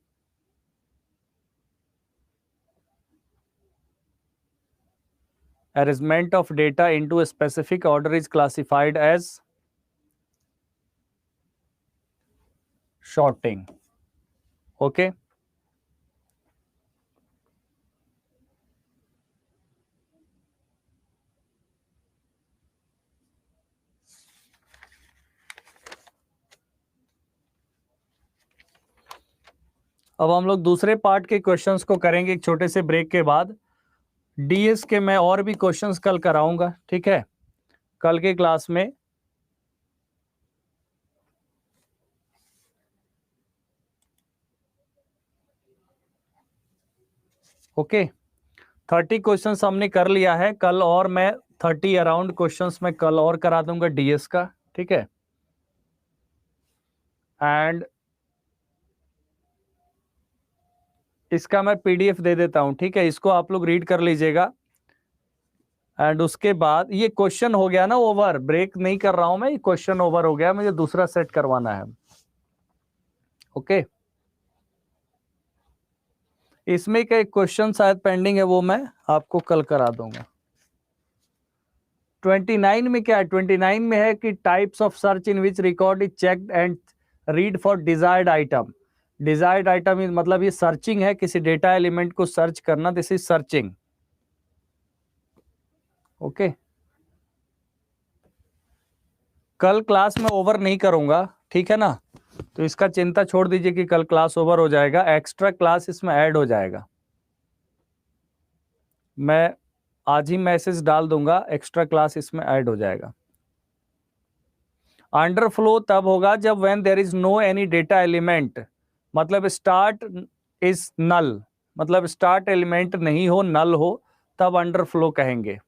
arrangement of data into a specific order is classified as sorting. Okay. अब हम लोग दूसरे part के questions को करेंगे एक छोटे से ब्रेक के बाद। डीएस के मैं और भी क्वेश्चंस कल कराऊंगा, ठीक है, कल के क्लास में। ओके, 30 क्वेश्चंस हमने कर लिया है कल, और मैं 30 अराउंड क्वेश्चंस में कल और करा दूंगा डीएस का, ठीक है। एंड इसका मैं पीडीएफ दे देता हूं, ठीक है, इसको आप लोग रीड कर लीजिएगा। एंड उसके बाद ये क्वेश्चन हो गया ना ओवर, ब्रेक नहीं कर रहा हूं मैं, ये क्वेश्चन ओवर हो गया, मुझे दूसरा सेट करवाना है। ओके, इसमें का एक क्वेश्चन शायद पेंडिंग है, वो मैं आपको कल करा दूंगा। 29 में क्या है? 29 में है कि types of search in which record is checked and read for desired item. Desired item मतलब ये सर्चिंग है, किसी डेटा एलिमेंट को सर्च करना, दिस इज सर्चिंग। ओके, कल क्लास में ओवर नहीं करूंगा, ठीक है ना, तो इसका चिंता छोड़ दीजिए कि कल क्लास ओवर हो जाएगा, एक्स्ट्रा क्लास इसमें ऐड हो जाएगा। मैं आज ही मैसेज डाल दूंगा, एक्स्ट्रा क्लास इसमें ऐड हो जाएगा। अंडरफ्लो तब होगा जब when there is no any data element, मतलब स्टार्ट इज नल, मतलब स्टार्ट एलिमेंट नहीं हो, नल हो, तब अंडरफ्लो कहेंगे।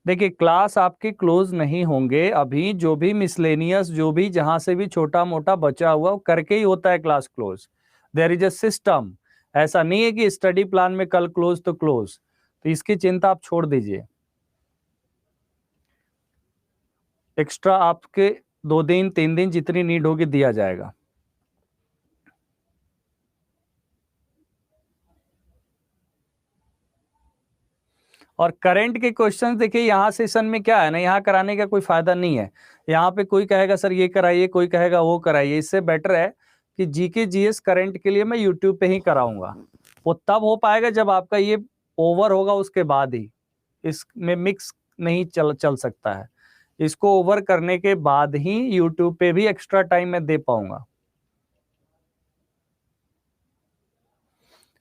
देखिए, क्लास आपके क्लोज नहीं होंगे अभी, जो भी मिसलेनियस, जो भी जहां से भी छोटा मोटा बचा हुआ वो करके ही होता है class close. There is a system, ऐसा नहीं है कि स्टडी प्लान में कल क्लोज तो क्लोज, तो इसकी चिंता आप छोड़ दीजिए। एक्स्ट्रा आपके 2 दिन 3 दिन जितनी नीड होगी दिया जाएगा। और करंट के क्वेश्चन देखिए, यहाँ सेशन में क्या है ना, यहाँ कराने का कोई फायदा नहीं है। यहाँ पे कोई कहेगा सर ये कराइए, कोई कहेगा वो कराइए, इससे बेटर है कि जीके जीएस करंट के लिए मैं यूट्यूब पे ही कराऊंगा। वो तब हो पाएगा जब आपका ये ओवर होगा, उसके बाद ही इसमें मिक्स नहीं चल सकता है। इसको ओवर करने के बाद ही यूट्यूब पे भी एक्स्ट्रा टाइम मैं दे पाऊंगा।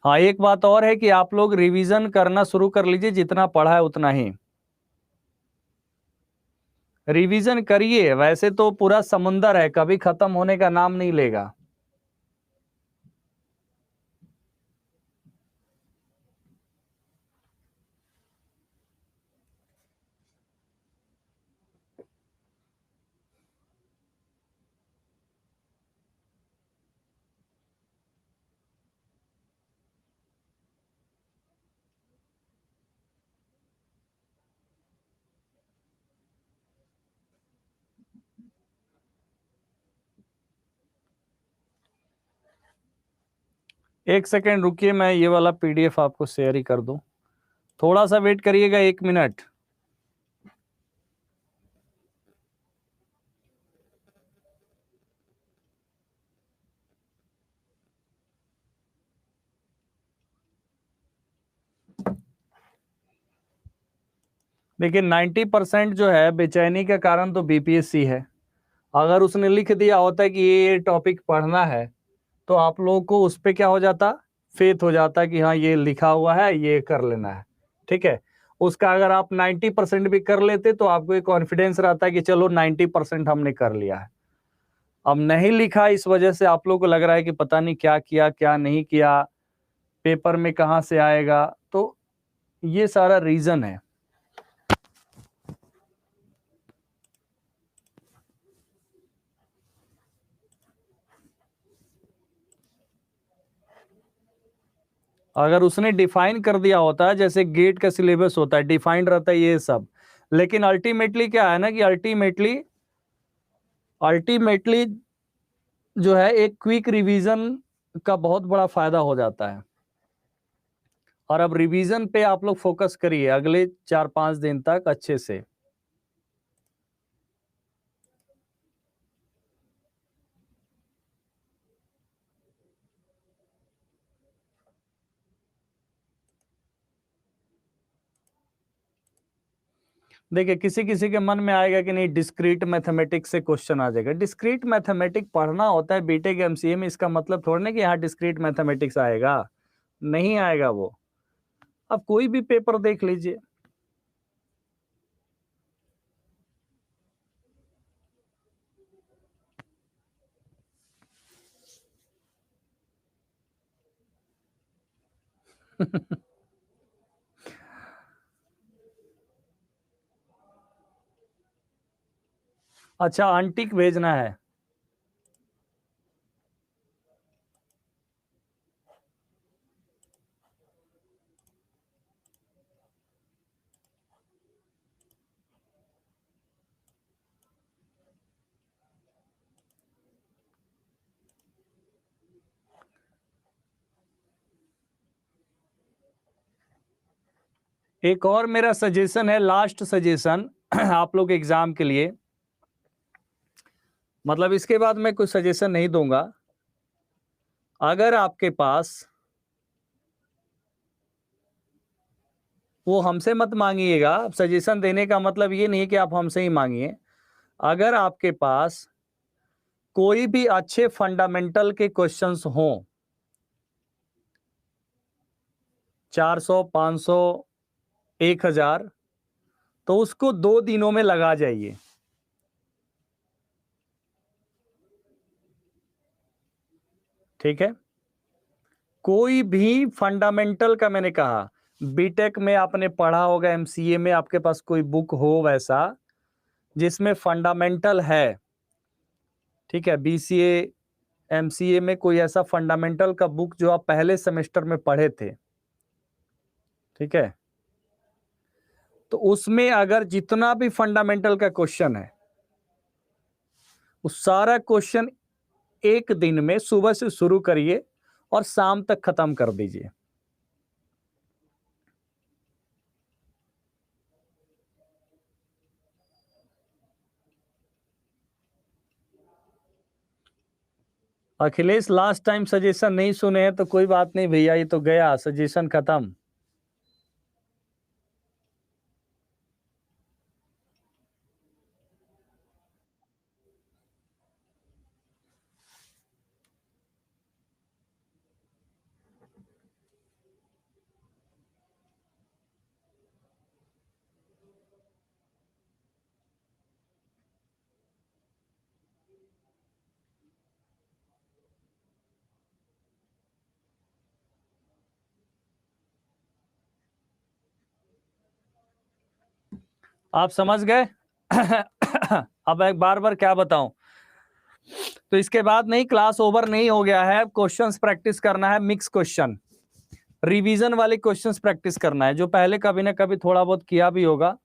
हाँ, एक बात और है कि आप लोग रिवीजन करना शुरू कर लीजिए, जितना पढ़ा है उतना ही रिवीजन करिए। वैसे तो पूरा समुंदर है, कभी खत्म होने का नाम नहीं लेगा। एक सेकेंड रुकिए, मैं ये वाला पीडीएफ आपको शेयर ही कर दूं, थोड़ा सा वेट करिएगा 1 मिनट। देखिए, 90% जो है बेचैनी का कारण तो बीपीएससी है। अगर उसने लिख दिया होता है कि ये टॉपिक पढ़ना है, तो आप लोगों को उस पर क्या हो जाता, फेथ हो जाता कि हाँ ये लिखा हुआ है, ये कर लेना है, ठीक है। उसका अगर आप 90% भी कर लेते तो आपको एक कॉन्फिडेंस रहता है कि चलो 90% हमने कर लिया है। अब नहीं लिखा, इस वजह से आप लोगों को लग रहा है कि पता नहीं क्या किया क्या नहीं किया, पेपर में कहाँ से आएगा, तो ये सारा रीजन है। अगर उसने डिफाइन कर दिया होता है, जैसे गेट का सिलेबस होता है, डिफाइंड रहता है ये सब, लेकिन अल्टीमेटली क्या है ना कि अल्टीमेटली जो है एक क्विक रिवीजन का बहुत बड़ा फायदा हो जाता है। और अब रिवीजन पे आप लोग फोकस करिए अगले 4-5 दिन तक अच्छे से। देखिए किसी किसी के मन में आएगा कि नहीं डिस्क्रीट मैथमेटिक्स से क्वेश्चन आ जाएगा। डिस्क्रीट मैथमेटिक्स पढ़ना होता है बीटेक एमसीए में, इसका मतलब थोड़ा ना कि यहाँ डिस्क्रीट मैथमेटिक्स आएगा, नहीं आएगा वो। अब कोई भी पेपर देख लीजिए, अच्छा आंटिक भेजना है। एक और मेरा सजेशन है, लास्ट सजेशन आप लोग एग्जाम के लिए, मतलब इसके बाद मैं कोई सजेशन नहीं दूंगा। अगर आपके पास, वो हमसे मत मांगिएगा, सजेशन देने का मतलब ये नहीं कि आप हमसे ही मांगिए। अगर आपके पास कोई भी अच्छे फंडामेंटल के क्वेश्चंस हों, 400, 500, 1000, तो उसको 2 दिनों में लगा जाइए। ठीक है, कोई भी फंडामेंटल का, मैंने कहा बीटेक में आपने पढ़ा होगा, एमसीए में आपके पास कोई बुक हो वैसा जिसमें फंडामेंटल है, ठीक है, बीसीए एमसीए में कोई ऐसा फंडामेंटल का बुक जो आप पहले सेमेस्टर में पढ़े थे, ठीक है, तो उसमें अगर जितना भी फंडामेंटल का क्वेश्चन है, उस सारा क्वेश्चन एक दिन में सुबह से शुरू करिए और शाम तक खत्म कर दीजिए। अखिलेश लास्ट टाइम सजेशन नहीं सुने हैं तो कोई बात नहीं भैया, ये तो गया, सजेशन खत्म। आप समझ गए? अब एक बार बार क्या बताऊं, तो इसके बाद नहीं, क्लास ओवर नहीं हो गया है, क्वेश्चंस प्रैक्टिस करना है, मिक्स क्वेश्चन, रिवीजन वाले क्वेश्चंस प्रैक्टिस करना है, जो पहले कभी ना कभी थोड़ा बहुत किया भी होगा।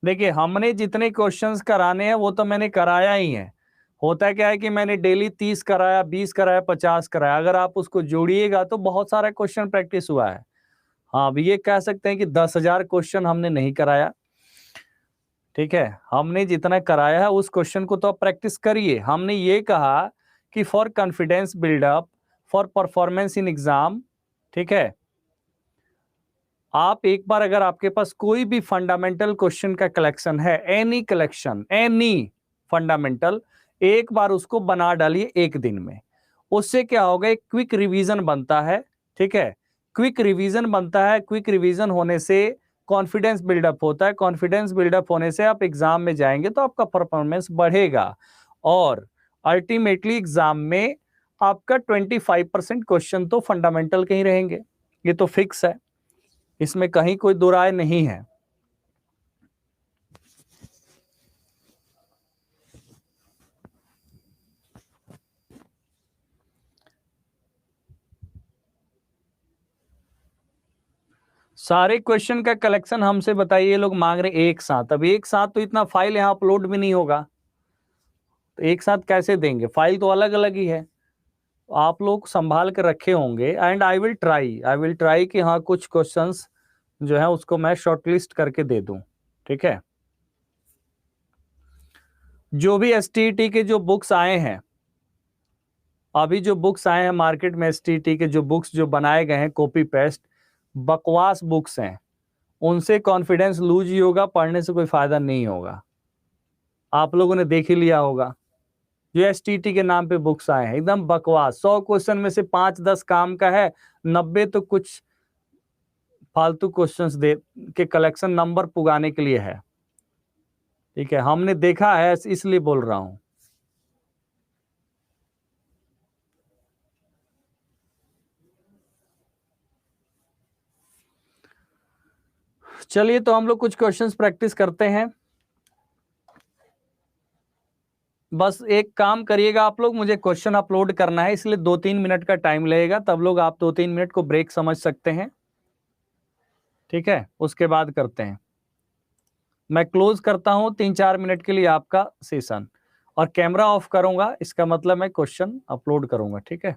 देखिए हमने जितने क्वेश्चंस कराने हैं वो तो मैंने कराया ही है। होता क्या है कि मैंने डेली 30 कराया, 20 कराया, 50 कराया, अगर आप उसको जोड़िएगा तो बहुत सारा क्वेश्चन प्रैक्टिस हुआ है। हाँ, अब ये कह सकते हैं कि 10,000 क्वेश्चन हमने नहीं कराया, ठीक है, हमने जितना कराया है उस क्वेश्चन को तो आप प्रैक्टिस करिए। हमने ये कहा कि for confidence buildup, for performance in exam, ठीक है, आप एक बार अगर आपके पास कोई भी फंडामेंटल क्वेश्चन का कलेक्शन है, एनी फंडामेंटल, एक बार उसको बना डालिए एक दिन में। उससे क्या होगा, एक क्विक रिवीजन बनता है, ठीक है, क्विक रिवीजन बनता है। क्विक रिवीजन होने से कॉन्फिडेंस बिल्डअप होता है, कॉन्फिडेंस बिल्डअप होने से आप एग्जाम में जाएंगे तो आपका परफॉर्मेंस बढ़ेगा, और अल्टीमेटली एग्जाम में आपका 25% क्वेश्चन तो फंडामेंटल के ही रहेंगे, ये तो फिक्स है, इसमें कहीं कोई दो राय नहीं है। सारे क्वेश्चन का कलेक्शन हमसे बताइए, ये लोग मांग रहे एक साथ। अब एक साथ तो इतना फाइल यहाँ अपलोड भी नहीं होगा, तो एक साथ कैसे देंगे, फाइल तो अलग अलग ही है, आप लोग संभाल के रखे होंगे। एंड आई विल ट्राई कि हाँ कुछ क्वेश्चंस जो है उसको मैं शॉर्टलिस्ट करके दे दूं, ठीक है। जो भी एसटीईटी के जो बुक्स आए हैं, अभी जो बुक्स आए हैं मार्केट में, एसटीईटी के जो बुक्स जो बनाए गए हैं कॉपी पेस्ट, बकवास बुक्स हैं, उनसे कॉन्फिडेंस लूज ही होगा, पढ़ने से कोई फायदा नहीं होगा। आप लोगों ने देख ही लिया होगा, जो एसटीटी के नाम पे बुक्स आए हैं एकदम बकवास। 100 क्वेश्चन में से 5-10 काम का है, 90 तो कुछ फालतू क्वेश्चंस दे के कलेक्शन नंबर पुगाने के लिए है, ठीक है, हमने देखा है इसलिए बोल रहा हूं। चलिए तो हम लोग कुछ क्वेश्चंस प्रैक्टिस करते हैं। बस एक काम करिएगा आप लोग, मुझे क्वेश्चन अपलोड करना है, इसलिए 2-3 मिनट का टाइम लगेगा, तब लोग आप 2-3 मिनट को ब्रेक समझ सकते हैं, ठीक है, उसके बाद करते हैं। मैं क्लोज करता हूं 3-4 मिनट के लिए आपका सेशन, और कैमरा ऑफ करूंगा, इसका मतलब मैं क्वेश्चन अपलोड करूंगा, ठीक है।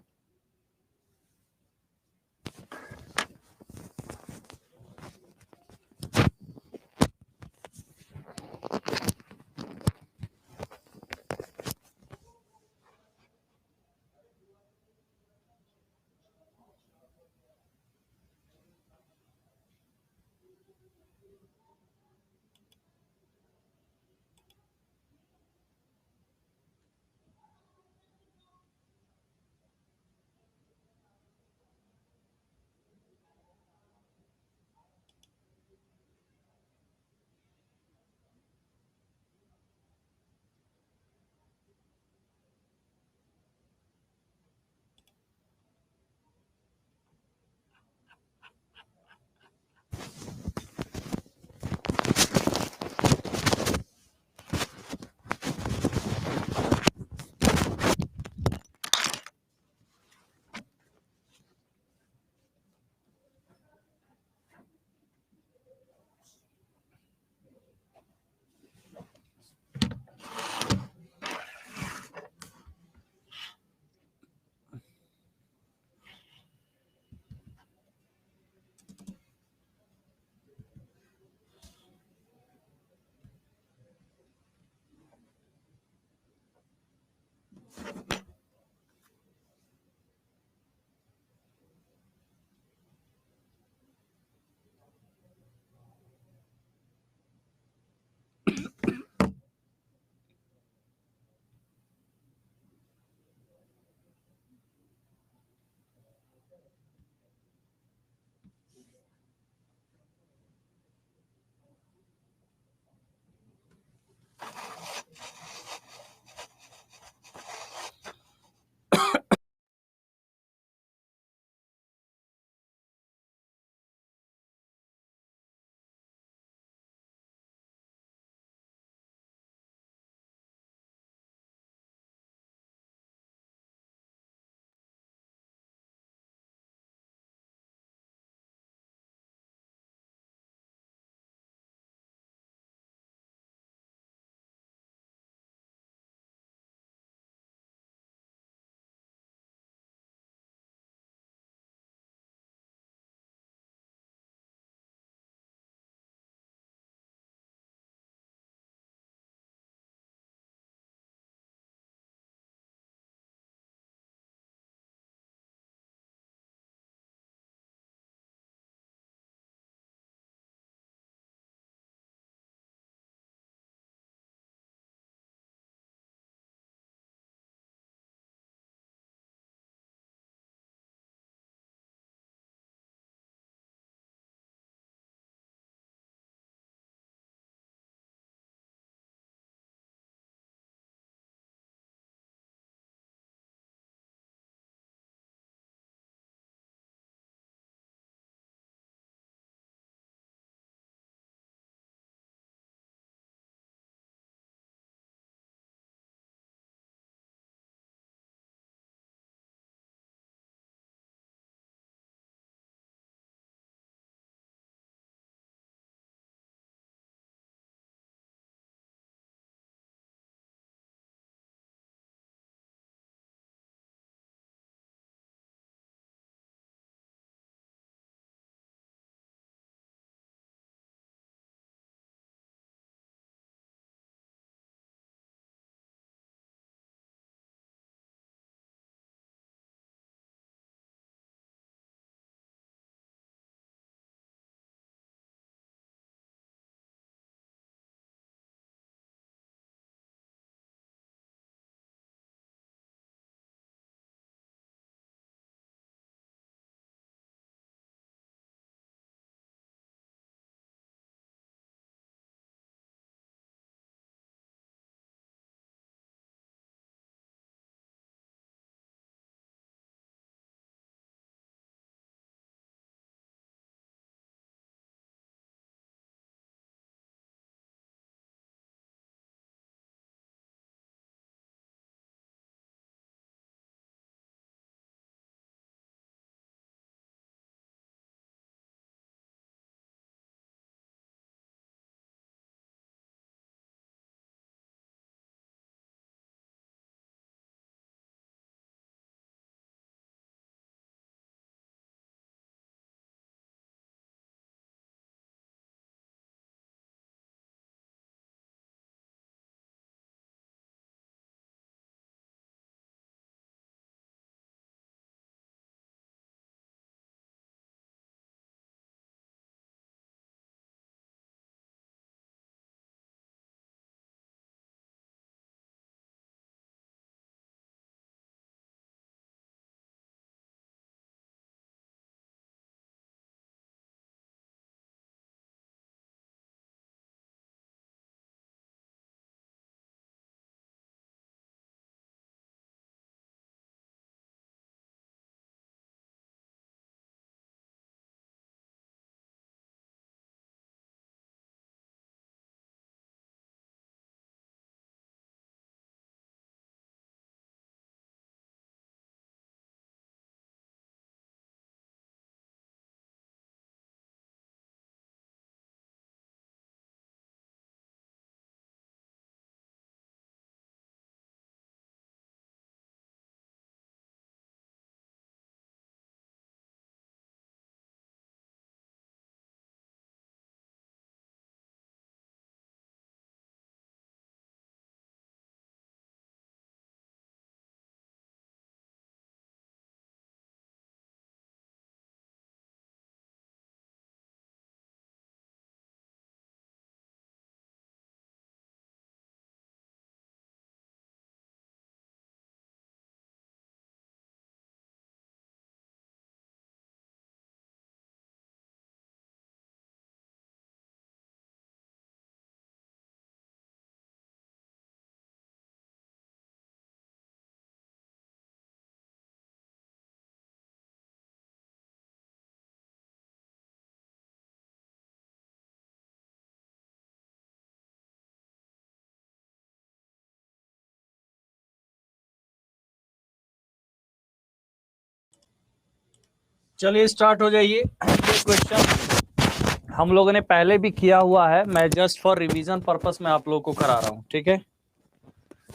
चलिए स्टार्ट हो जाइए। ये क्वेश्चन हम लोगों ने पहले भी किया हुआ है, मैं जस्ट फॉर रिवीजन पर्पस में आप लोगों को करा रहा हूँ, ठीक है,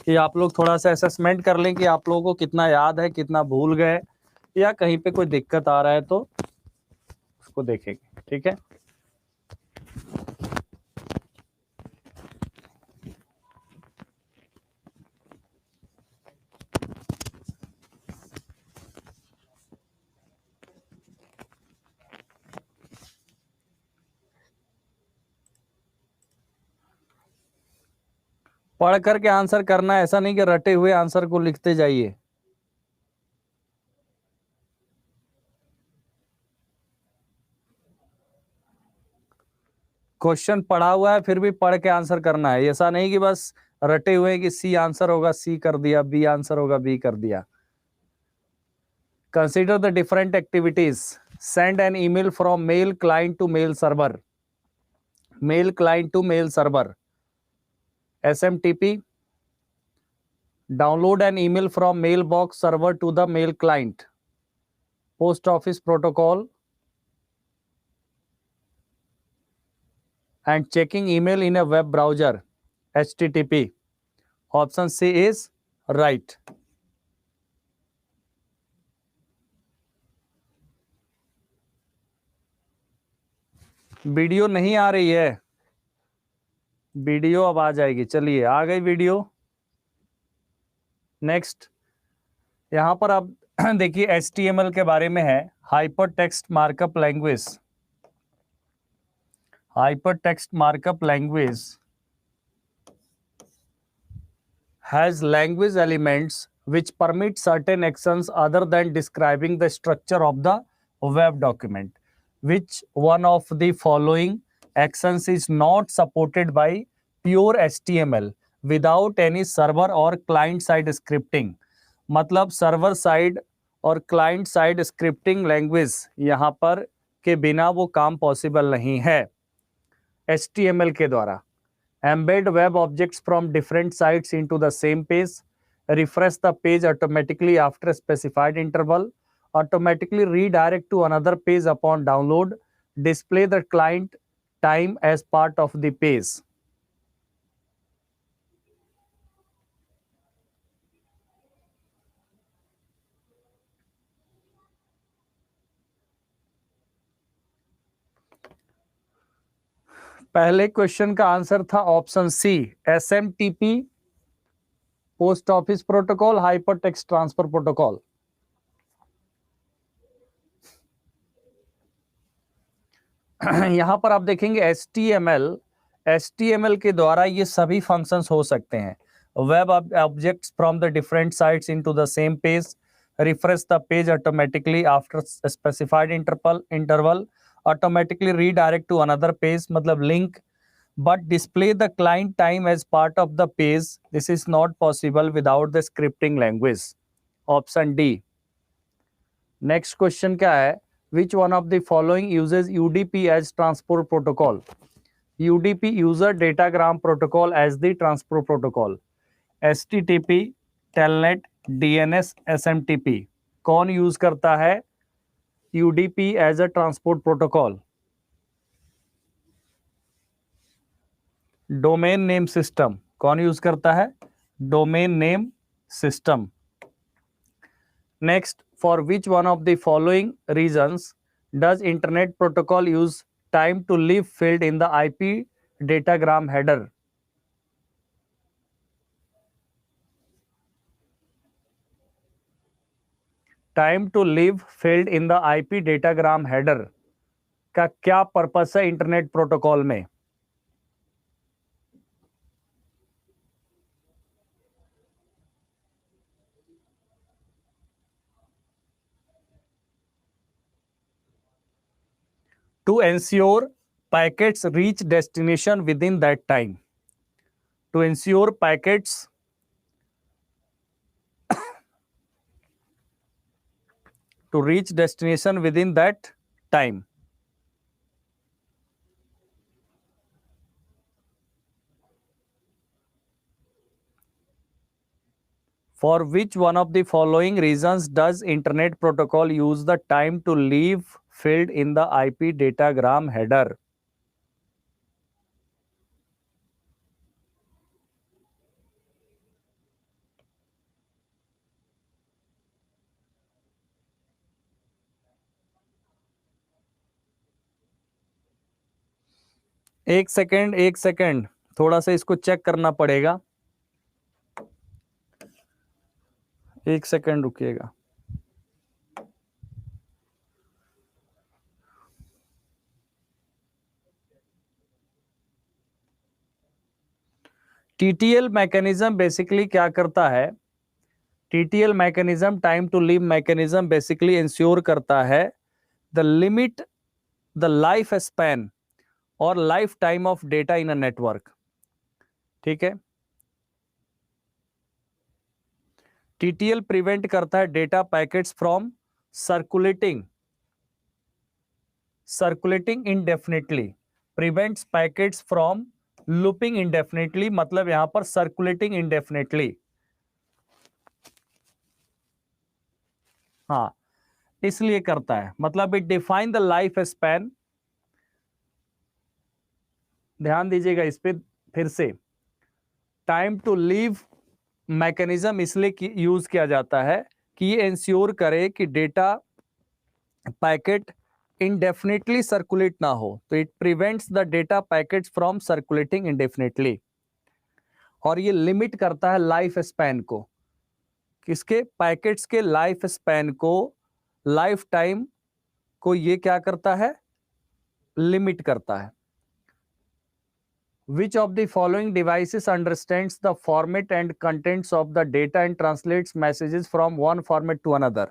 कि आप लोग थोड़ा सा असेसमेंट कर लें कि आप लोगों को कितना याद है, कितना भूल गए, या कहीं पे कोई दिक्कत आ रहा है तो उसको देखेंगे, ठीक है। पढ़ करके आंसर करना है, ऐसा नहीं कि रटे हुए आंसर को लिखते जाइए। क्वेश्चन पढ़ा हुआ है फिर भी पढ़ के आंसर करना है, ऐसा नहीं कि बस रटे हुए हैं कि सी आंसर होगा सी कर दिया, बी आंसर होगा बी कर दिया। Consider the different activities. Send an email from mail client to mail server, mail client to mail server, SMTP. Download an email from mailbox server to the mail client, post office protocol, and checking email in a web browser, HTTP. Option C is right. Video नहीं आ रही है, video अब आ जाएगी। चलिए आ गई video. Next, यहां पर आप देखिए HTML के बारे में है, hyper text markup language. Hyper text markup language has language elements which permit certain actions other than describing the structure of the web document. Which one of the following actions is not supported by pure HTML without any server or client side scripting? मतलब server side और client side scripting language यहाँ पर के बिना वो काम possible नहीं है HTML के द्वारा। Embed web objects from different sites into the same page, refresh the page automatically after a specified interval, automatically redirect to another page upon download, display the client time as part of the page. पहले question का answer था option C, SMTP, post office protocol, hyper text transfer protocol. यहां पर आप देखेंगे HTML के द्वारा ये सभी फंक्शंस हो सकते हैं। Web objects from the different sites into the same page, refresh the page automatically after specified interval, automatically redirect to another page मतलब link, but display the client time as part of the page. This is not possible without the scripting language. Option D. Next question क्या है? Which one of the following uses UDP as transport protocol? UDP, user datagram protocol, as the transport protocol. HTTP, Telnet, DNS, SMTP. कौन use करता है UDP as a transport protocol? Domain name system. कौन use करता है? Domain name system. Next, for which one of the following reasons does internet protocol use time to live field in the IP datagram header? Time to live field in the IP datagram header का क्या purpose है internet protocol में? To ensure packets reach destination within that time. To ensure packets to reach destination within that time. For which one of the following reasons does internet protocol use the time to leave field in the IP datagram header? एक second, थोड़ा सा इसको check करना पड़ेगा, एक second रुकिएगा। TTL mechanism basically क्या करता है? TTL mechanism, time to live mechanism, basically ensure करता है the limit, the life span और lifetime of data in a network. ठीक है, टीटीएल प्रिवेंट करता है data packets from circulating indefinitely, prevents packets from looping indefinitely, मतलब यहां पर सर्कुलेटिंग इंडेफिनिटली। हाँ, इसलिए करता है, मतलब it define the life span. ध्यान दीजिएगा इस पे फिर से, टाइम टू लीव मैकेनिज्म इसलिए यूज किया जाता है कि ये इंश्योर करे कि डेटा पैकेट इंडेफिनिटली सर्कुलेट ना हो, तो it prevents the data packets from circulating इंडेफिनिटली। और ये लिमिट करता है लाइफ स्पैन को, किसके? पैकेट्स के लाइफ स्पैन को, लाइफ टाइम को ये क्या करता है? लिमिट करता है। Which of the following devices understands the format and contents of the data and translates messages from one format to another?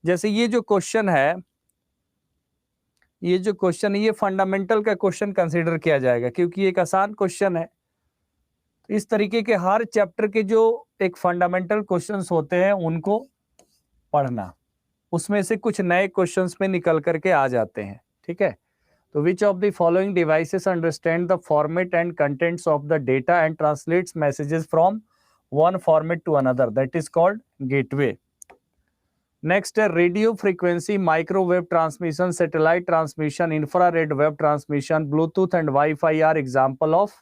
जैसे ये जो क्वेश्चन है, ये फंडामेंटल का क्वेश्चन कंसीडर किया जाएगा क्योंकि ये एक आसान क्वेश्चन है। इस तरीके के हर चैप्टर के जो एक फंडामेंटल क्वेश्चंस होते हैं उनको पढ़ना, उसमें से कुछ नए क्वेश्चंस में निकल करके आ जाते हैं। ठीक है, तो which of the following devices understand the format and contents of the data and translates messages from one format to another? That is called gateway. Next, radio frequency, microwave transmission, satellite transmission, infrared wave transmission, Bluetooth and Wi-Fi are example of,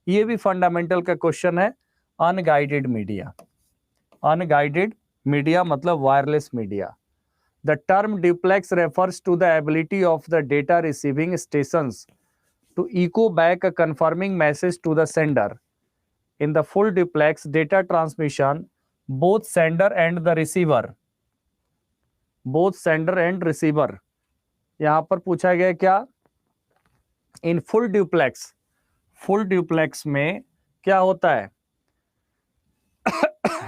ये भी fundamental का question है, unguided media. Unguided media मतलब wireless media. The term duplex refers to the ability of the data receiving stations to echo back a confirming message to the sender. In the full duplex data transmission, both sender and receiver, यहां पर पूछा गया क्या? In full duplex में क्या होता है?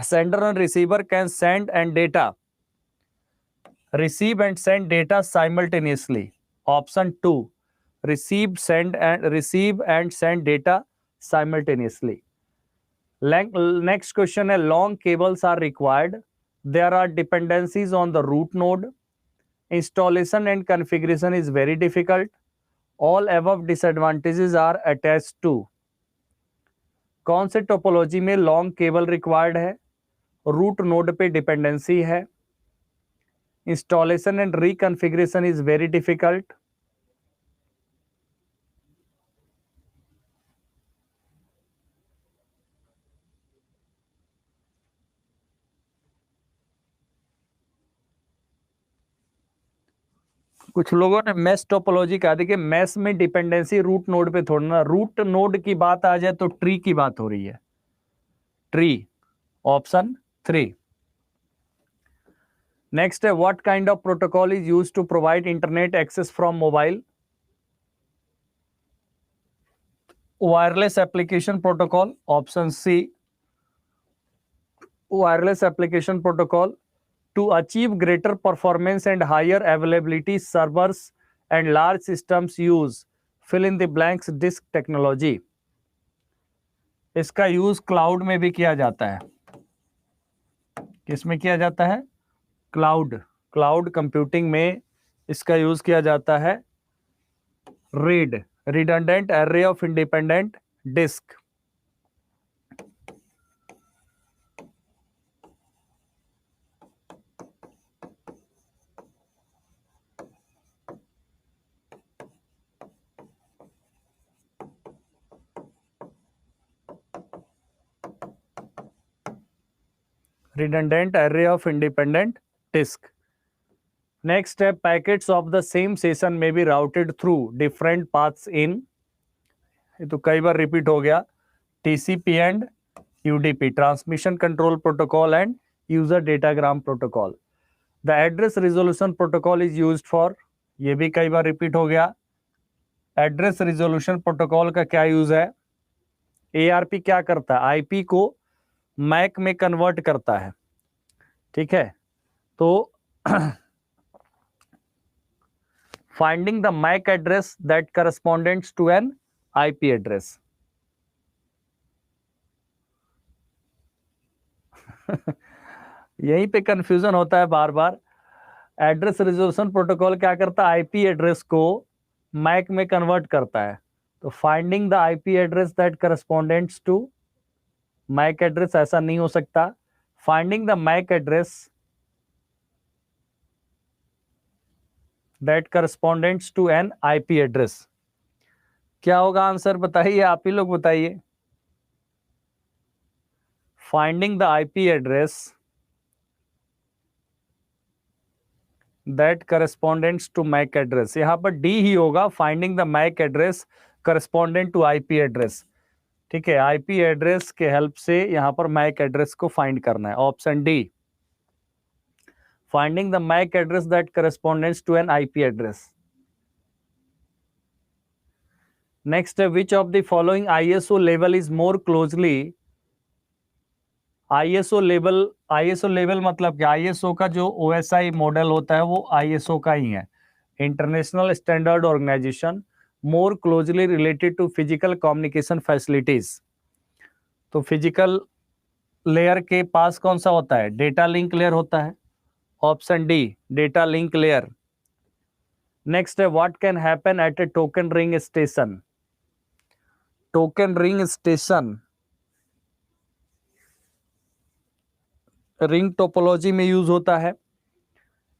Sender और receiver can send and data, receive and send data simultaneously. Option 2, receive and send data simultaneously. Next question है, long cables are required. There are dependencies on the root node. Installation and configuration is very difficult. All above disadvantages are attached to. कौन से topology में long cable required है? Root node पे dependency है। Installation and reconfiguration is very difficult. कुछ लोगों ने mesh topology कहा, देखिए मैश में डिपेंडेंसी रूट नोड पे थोड़ा ना, रूट नोड की बात आ जाए तो ट्री की बात हो रही है, ट्री। ऑप्शन 3। नेक्स्ट है, what kind of protocol is used to provide internet access from mobile? Wireless application protocol. Option C, wireless application protocol. To achieve greater performance and higher availability, servers and large systems use fill in the blanks disk technology. इसका use cloud में भी किया जाता है। किसमें किया जाता है? क्लाउड कंप्यूटिंग में इसका यूज किया जाता है। RAID, redundant array of independent disk. redundant array of independent disk. Next step, packets of the same session may be routed through different paths in, ये तो कई बार रिपीट हो गया, TCP and UDP, transmission control protocol and user datagram protocol. The address resolution protocol is used for, ये भी कई बार repeat हो गया. एड्रेस रिजोल्यूशन प्रोटोकॉल का क्या यूज है? ARP क्या करता है? आईपी को मैक में कन्वर्ट करता है. ठीक है, तो finding the MAC address that correspondents to an IP address. यहीं पे कंफ्यूजन होता है बार बार. एड्रेस रिजोल्यूशन प्रोटोकॉल क्या करता है? आईपी एड्रेस को मैक में कन्वर्ट करता है. तो finding the IP address that correspondents to MAC address, ऐसा नहीं हो सकता. Finding the MAC address that correspondents to an IP address. क्या होगा आंसर? बताइए, आप ही लोग बताइए. Finding the IP address that correspondents to MAC address, यहां पर डी ही होगा. Finding the MAC address correspondent to IP address. ठीक है, आईपी एड्रेस के हेल्प से यहां पर मैक एड्रेस को फाइंड करना है. Option D, finding the MAC address that correspondents to an IP address. Next है, which of the following ISO level is more closely. ISO level मतलब क्या? आईएसओ का जो ओएसआई मॉडल होता है वो आईएसओ का ही है, international standard organization, more closely related to physical communication facilities. तो फिजिकल लेयर के पास कौन सा होता है? डेटा लिंक लेयर होता है. Option D, data link layer. Next है, what can happen at a token ring station. Token ring station ring topology में यूज होता है.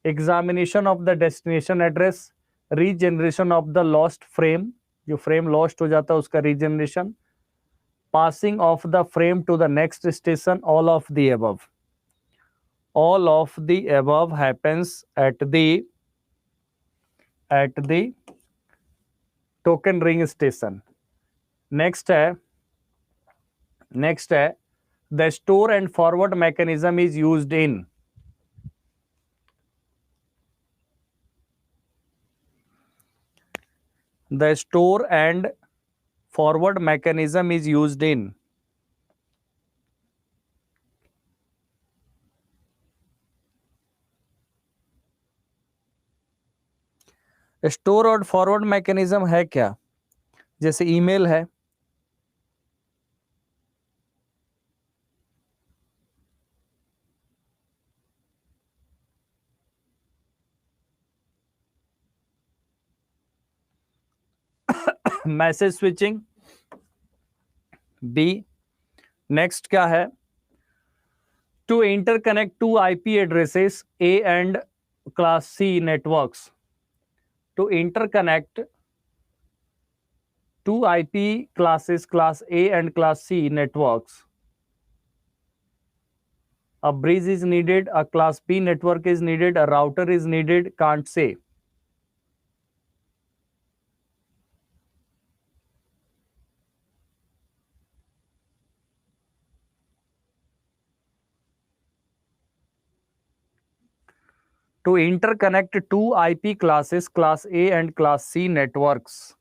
Examination of the destination address, regeneration of the lost frame, जो frame lost हो जाता है उसका regeneration, passing of the frame to the next station, all of the above. All of the above happens at the token ring station. Next है the store and forward mechanism is used in. The store and forward mechanism is used in. Store और forward mechanism है क्या? जैसे email है, message switching, B. Next क्या है? To interconnect two IP addresses A and class C networks. To interconnect two IP classes class A and class C networks, a bridge is needed, a class B network is needed, a router is needed, can't say. To interconnect two IP classes, class A and class C networks.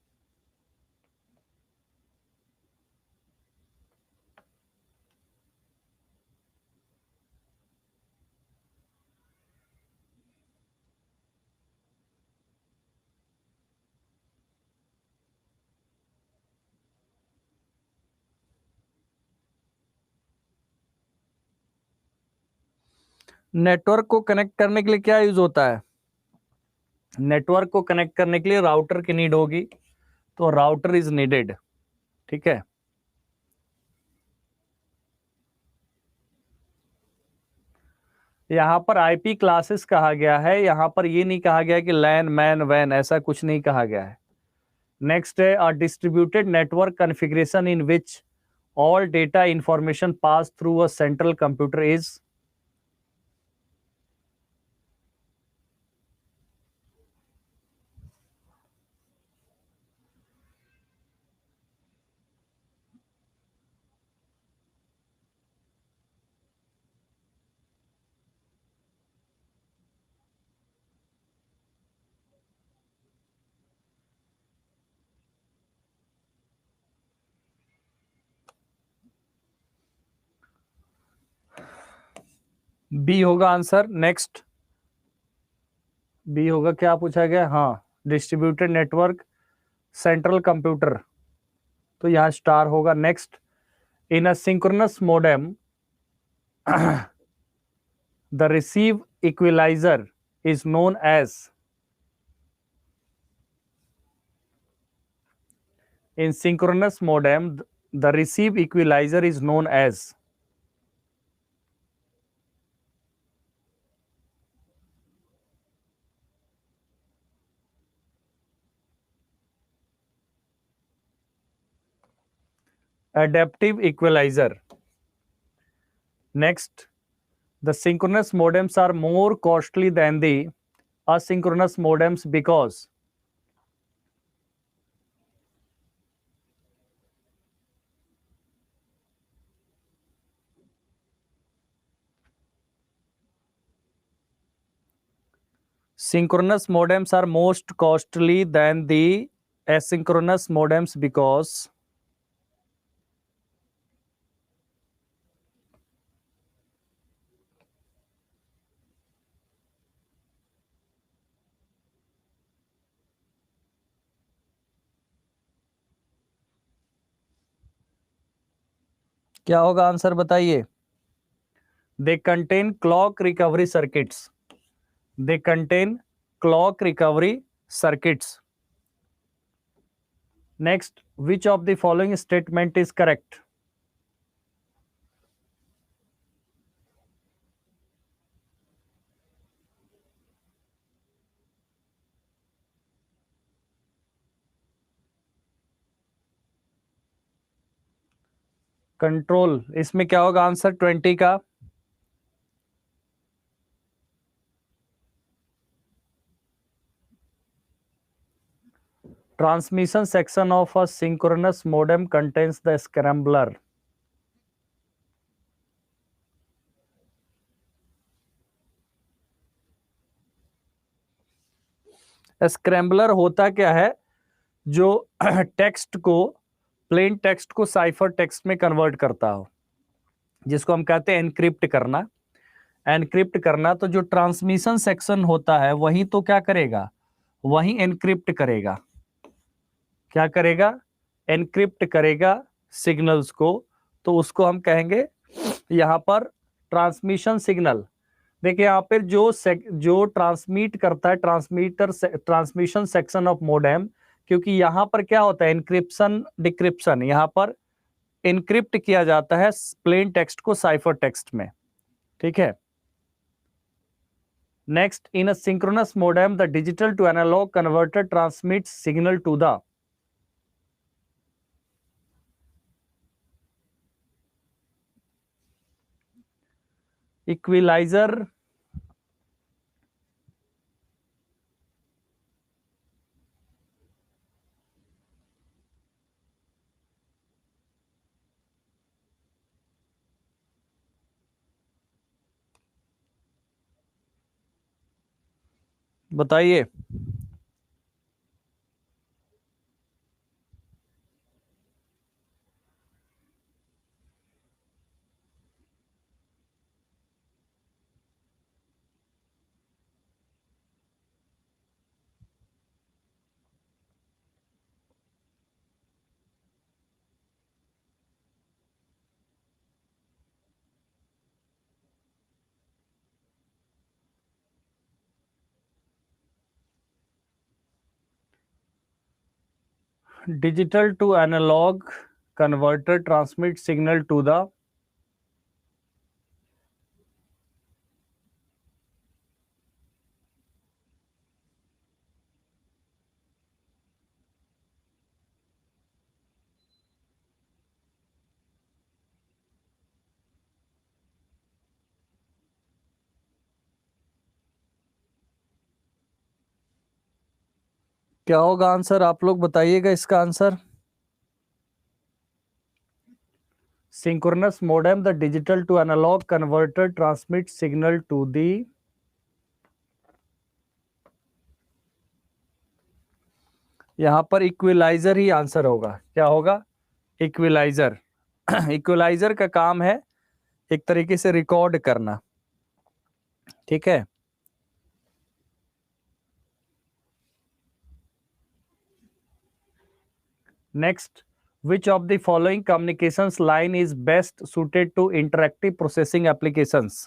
Network को connect करने के लिए क्या use होता है? Network को connect करने के लिए राउटर की नीड होगी, तो राउटर इज नीडेड. ठीक है, यहां पर आईपी क्लासेस कहा गया है, यहां पर ये नहीं कहा गया कि लैन मैन वैन, ऐसा कुछ नहीं कहा गया है. नेक्स्ट है, a distributed network configuration in which all data information passed through a central computer is. B होगा आंसर। नेक्स्ट बी होगा, क्या पूछा गया? हाँ, डिस्ट्रीब्यूटेड नेटवर्क, सेंट्रल कंप्यूटर, तो यहाँ स्टार होगा। Next, in a synchronous modem the receive equalizer is known as, in synchronous modem the receive equalizer is known as, adaptive equalizer. Next, the synchronous modems are more costly than the asynchronous modems because, synchronous modems are most costly than the asynchronous modems because, क्या होगा answer बताइए? They contain clock recovery circuits, they contain clock recovery circuits. Next, which of the following statement is correct? Control, इसमें क्या होगा answer 20 का? Transmission section of a synchronous modem contains the scrambler. Scrambler होता क्या है? जो text को, plane text को साइफर टेक्स्ट में कन्वर्ट करता हो, जिसको हम कहते हैं एनक्रिप्ट करना. एनक्रिप्ट करना, तो जो ट्रांसमिशन सेक्शन होता है वही तो क्या करेगा? वही एनक्रिप्ट करेगा. क्या करेगा? एनक्रिप्ट करेगा सिग्नल्स को. तो उसको हम कहेंगे यहां पर ट्रांसमिशन सिग्नल. देखिए यहाँ पर जो ट्रांसमिट करता है, ट्रांसमिशन सेक्शन ऑफ मोडेम, क्योंकि यहां पर क्या होता है? Encryption decryption. यहां पर एनक्रिप्ट किया जाता है प्लेन टेक्स्ट को साइफर टेक्स्ट में. ठीक है. Next, in a synchronous modem the digital to analogue converter transmit signal to the, equaliser. बताइए. Digital to analogue converter transmit signal to the, क्या होगा आंसर? आप लोग बताइएगा इसका answer. Synchronous modem the digital to analogue converter transmit signal to the, यहां पर equaliser ही answer होगा. क्या होगा? इक्विलाइजर. इक्विलाइजर का काम है एक तरीके से रिकॉर्ड करना. ठीक है। Next, which of the following communications line is best suited to interactive processing applications?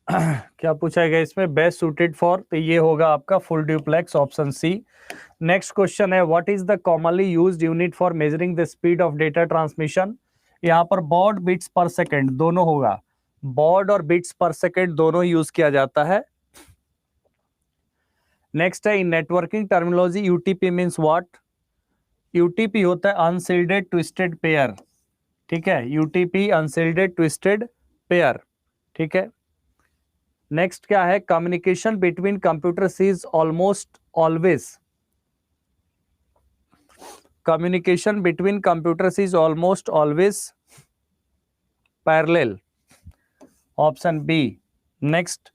क्या पूछा गया इसमें? बेस्ट सुटेड फॉर, तो ये होगा आपका full duplex, option C. Next question है, what is the commonly used unit for measuring the speed of data transmission? यहाँ पर बॉड बिट्स पर सेकेंड दोनों होगा, बॉड और बिट्स पर सेकेंड दोनों यूज किया जाता है। नेक्स्ट है, in networking terminology UTP means what? UTP होता है अनशील्डेड ट्विस्टेड पेयर, ठीक है, यूटीपी अनशील्डेड ट्विस्टेड पेयर, ठीक है। नेक्स्ट क्या है, communication between computers is almost always, communication between computers is almost always parallel, option B। next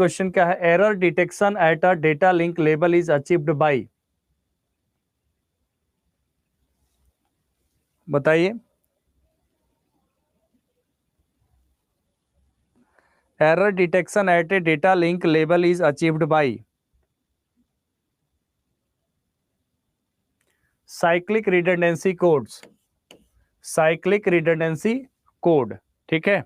question क्या है, error detection at a data link label is achieved by, बताइए। error detection at a data link label is achieved by cyclic redundancy codes, cyclic redundancy code, ठीक है।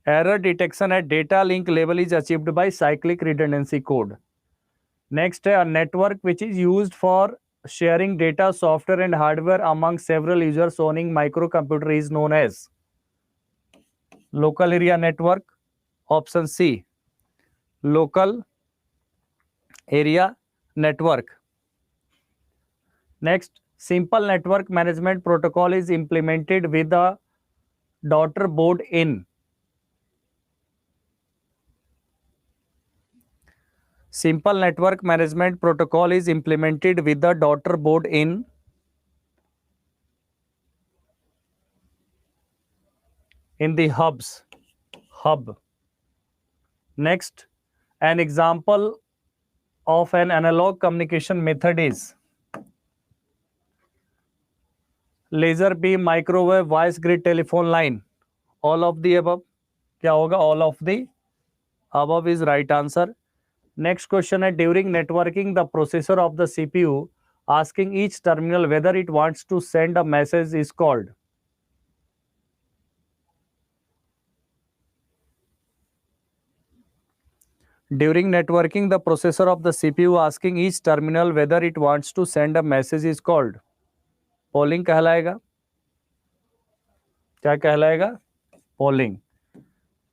error detection at data link label is achieved by cyclic redundancy code। next है, a network which is used for sharing data, software and hardware among several users owning microcomputer is known as local area network, option C local area network। next, simple network management protocol is implemented with a daughter board in, simple network management protocol is implemented with the daughter board in the hub। next, an example of an analog communication method is laser beam, microwave, voice grid, telephone line, all of the above। क्या होगा? all of the above is right answer। next question है, during networking the processor of the CPU asking each terminal whether it wants to send a message is called, during networking the processor of the CPU asking each terminal whether it wants to send a message is called polling कहलाएगा। क्या कहलाएगा? polling।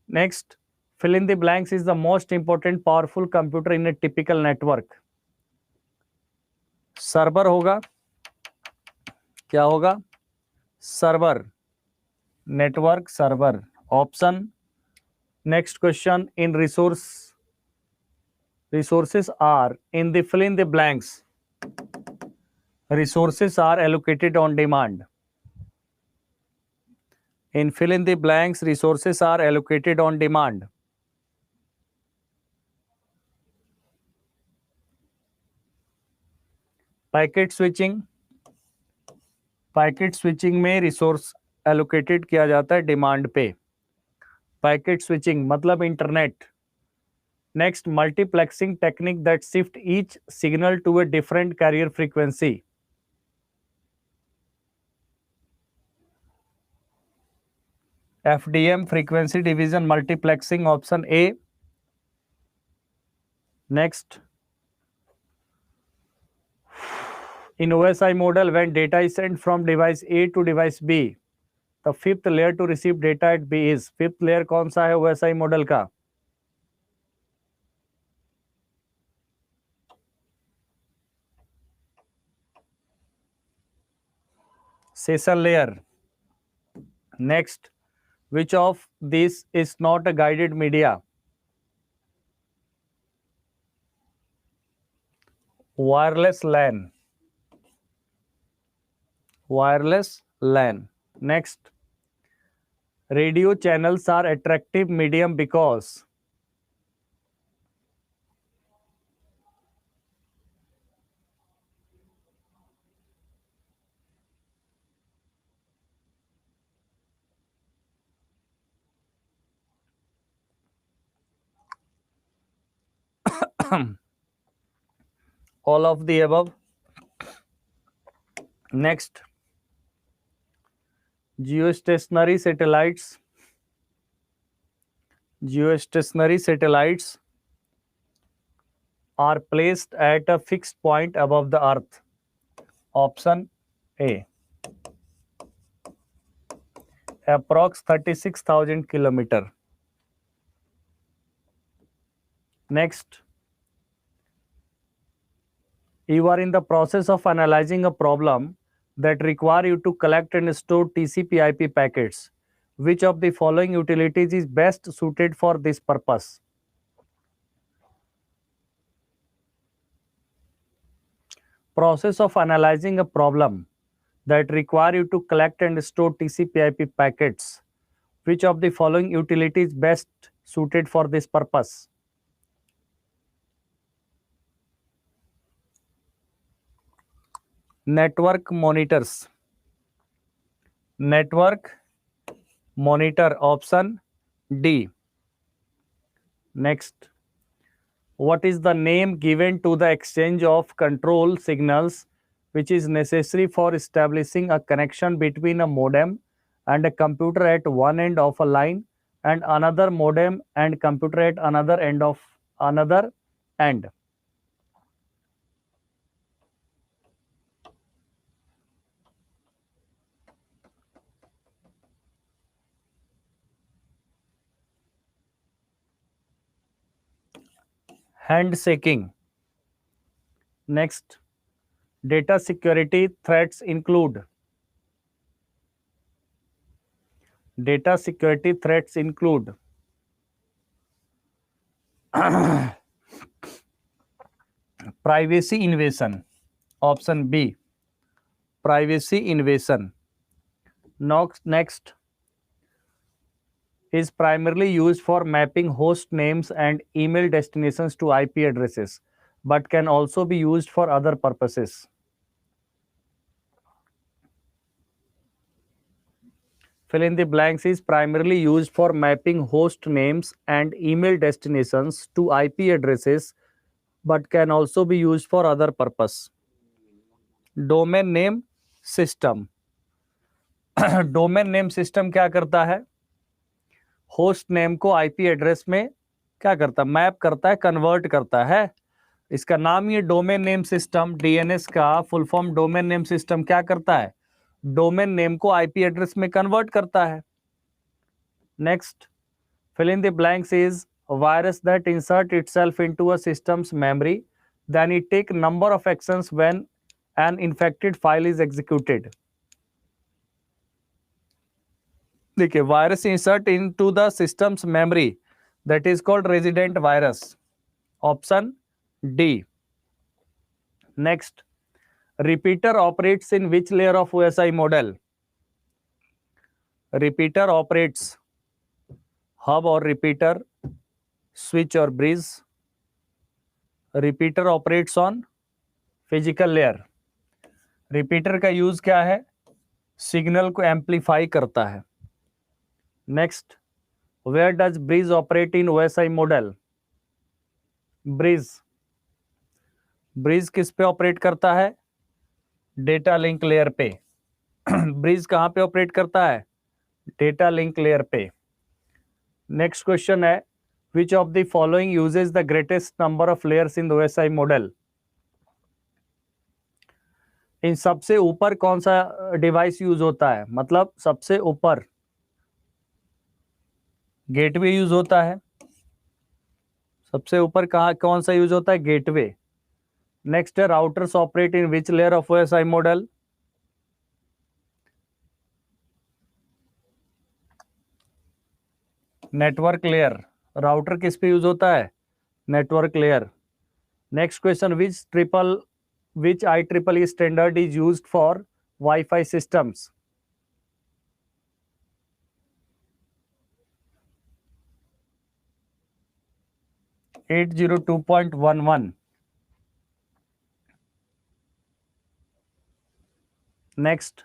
next, fill in the blanks is the most important powerful computer in a typical network, server होगा। क्या होगा? Server, network server, option. Next question, in resources are in the fill in the blanks, resources are allocated on demand, in fill in the blanks resources are allocated on demand। Packet switching, packet switching में resource allocated किया जाता है demand पे, packet switching मतलब internet. Next, multiplexing technique that shift each signal to a different carrier frequency, FDM, frequency division multiplexing, option A. Next, in OSI model, when data is sent from device A to device B, the fifth layer to receive data at B is, fifth layer कौन सा है OSI model का? Session layer. Next, which of these is not a guided media? Wireless LAN. Wireless LAN. Next, radio channels are attractive medium because all of the above. Next, geostationary satellites are placed at a fixed point above the earth. Option A, approx 36,000 kilometer. Next, you are in the process of analyzing a problem that require you to collect and store TCP/IP packets. Which of the following utilities is best suited for this purpose? Process of analyzing a problem that require you to collect and store TCP/IP packets. Which of the following utility is best suited for this purpose? Network monitors. Network monitor, option D. Next, what is the name given to the exchange of control signals which is necessary for establishing a connection between a modem and a computer at one end of a line and another modem and computer at another end of another end? Handshaking. Next, data security threats include. Data security threats include privacy invasion. Option B, privacy invasion. Next, is primarily used for mapping host names and email destinations to IP addresses, but can also be used for other purposes. Fill in the blanks. Is primarily used for mapping host names and email destinations to IP addresses, but can also be used for other purpose. Domain name system. Domain name system क्या करता है? Host name को IP address में क्या करता है? Map करता है, कन्वर्ट करता है. इसका नाम ये डोमेन नेम सिस्टम. डीएनएस का full form domain name system क्या करता है? डोमेन नेम को आईपी एड्रेस में कन्वर्ट करता है. Next, fill in the blanks is a virus that insert itself into a system's memory, then it take number of actions when an infected file is executed. देखिए, virus insert into the system's memory, that is called resident virus. Option D. Next, repeater operates in which layer of OSI model? Repeater operates hub और repeater, switch और bridge. Repeater operates on physical layer. Repeater का use क्या है? Signal को amplify करता है. Next, where does bridge operate in OSI model? Bridge किस पे ऑपरेट करता है? डेटा लिंक लेयर पे. ब्रिज कहां पे ऑपरेट करता है? डेटा लिंक लेयर पे. नेक्स्ट क्वेश्चन है, Which of the following uses the greatest number of layers in the OSI model? इन सबसे ऊपर कौन सा डिवाइस यूज होता है? मतलब सबसे ऊपर गेटवे यूज होता है। सबसे ऊपर कहाँ कौन सा यूज होता है? गेटवे। नेक्स्ट है routers operate in which layer of OSI model? Network layer. Router किस पे यूज होता है? Network layer. Next question, which I triple E standard is used for wifi systems? 802.11। Next,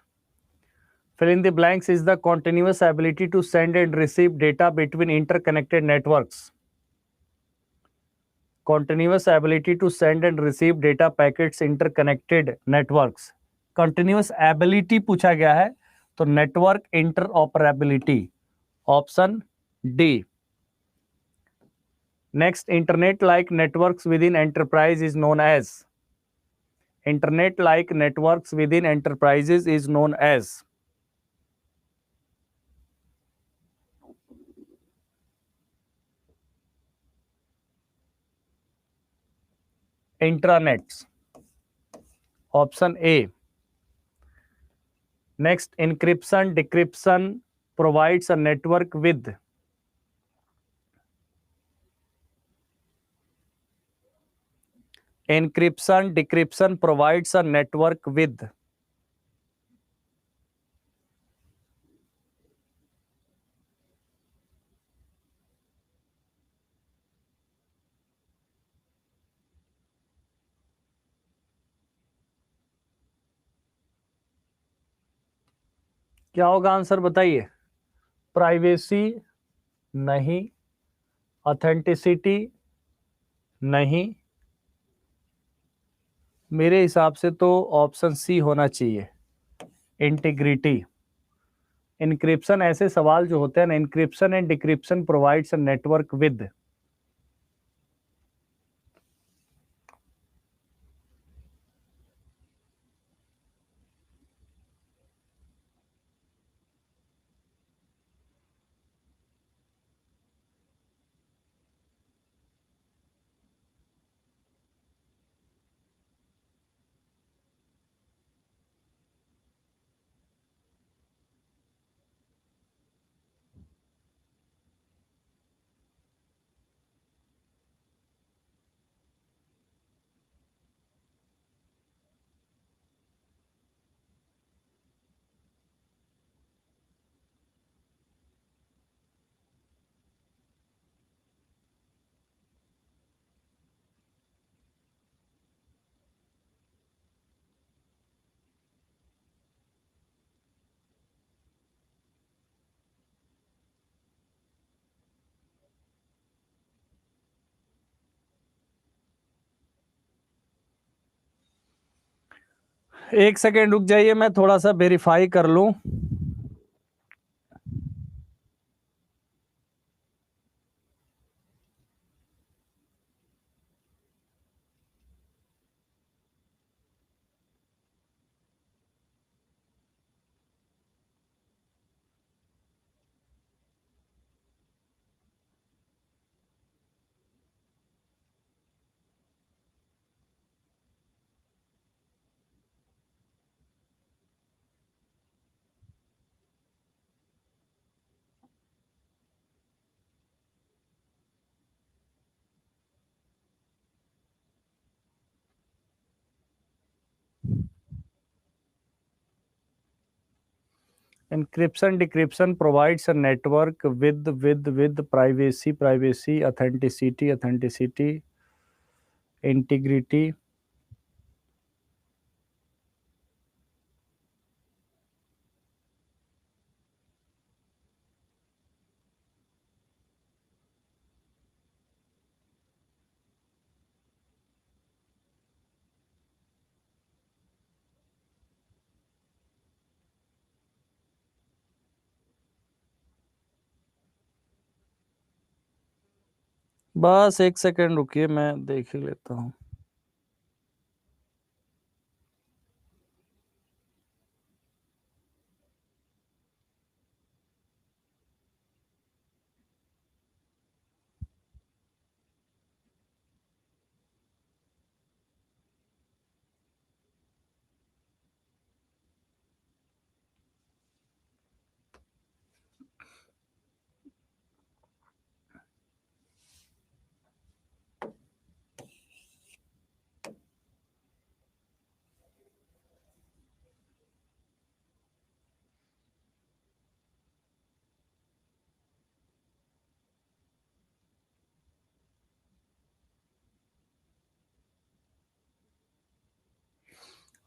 fill in the blanks is the continuous ability to send and receive data between interconnected networks. Continuous ability to send and receive data packets interconnected networks. Continuous ability पूछा गया है तो network interoperability, option D. Next, internet-like networks within enterprise is known as? Internet-like networks within enterprises is known as? Intranets, option A. Next, encryption decryption provides a network with? Encryption decryption provides a network with? क्या होगा answer बताइए? Privacy नहीं, authenticity नहीं, मेरे हिसाब से तो option C होना चाहिए, इंटीग्रिटी। इनक्रिप्शन ऐसे सवाल जो होते हैं ना, encryption and decryption provides a network with? एक सेकेंड रुक जाइए, मैं थोड़ा सा वेरीफाई कर लूं। Encryption decryption provides a network with privacy, authenticity, integrity. बस एक सेकंड रुकिए, मैं देख ही लेता हूँ।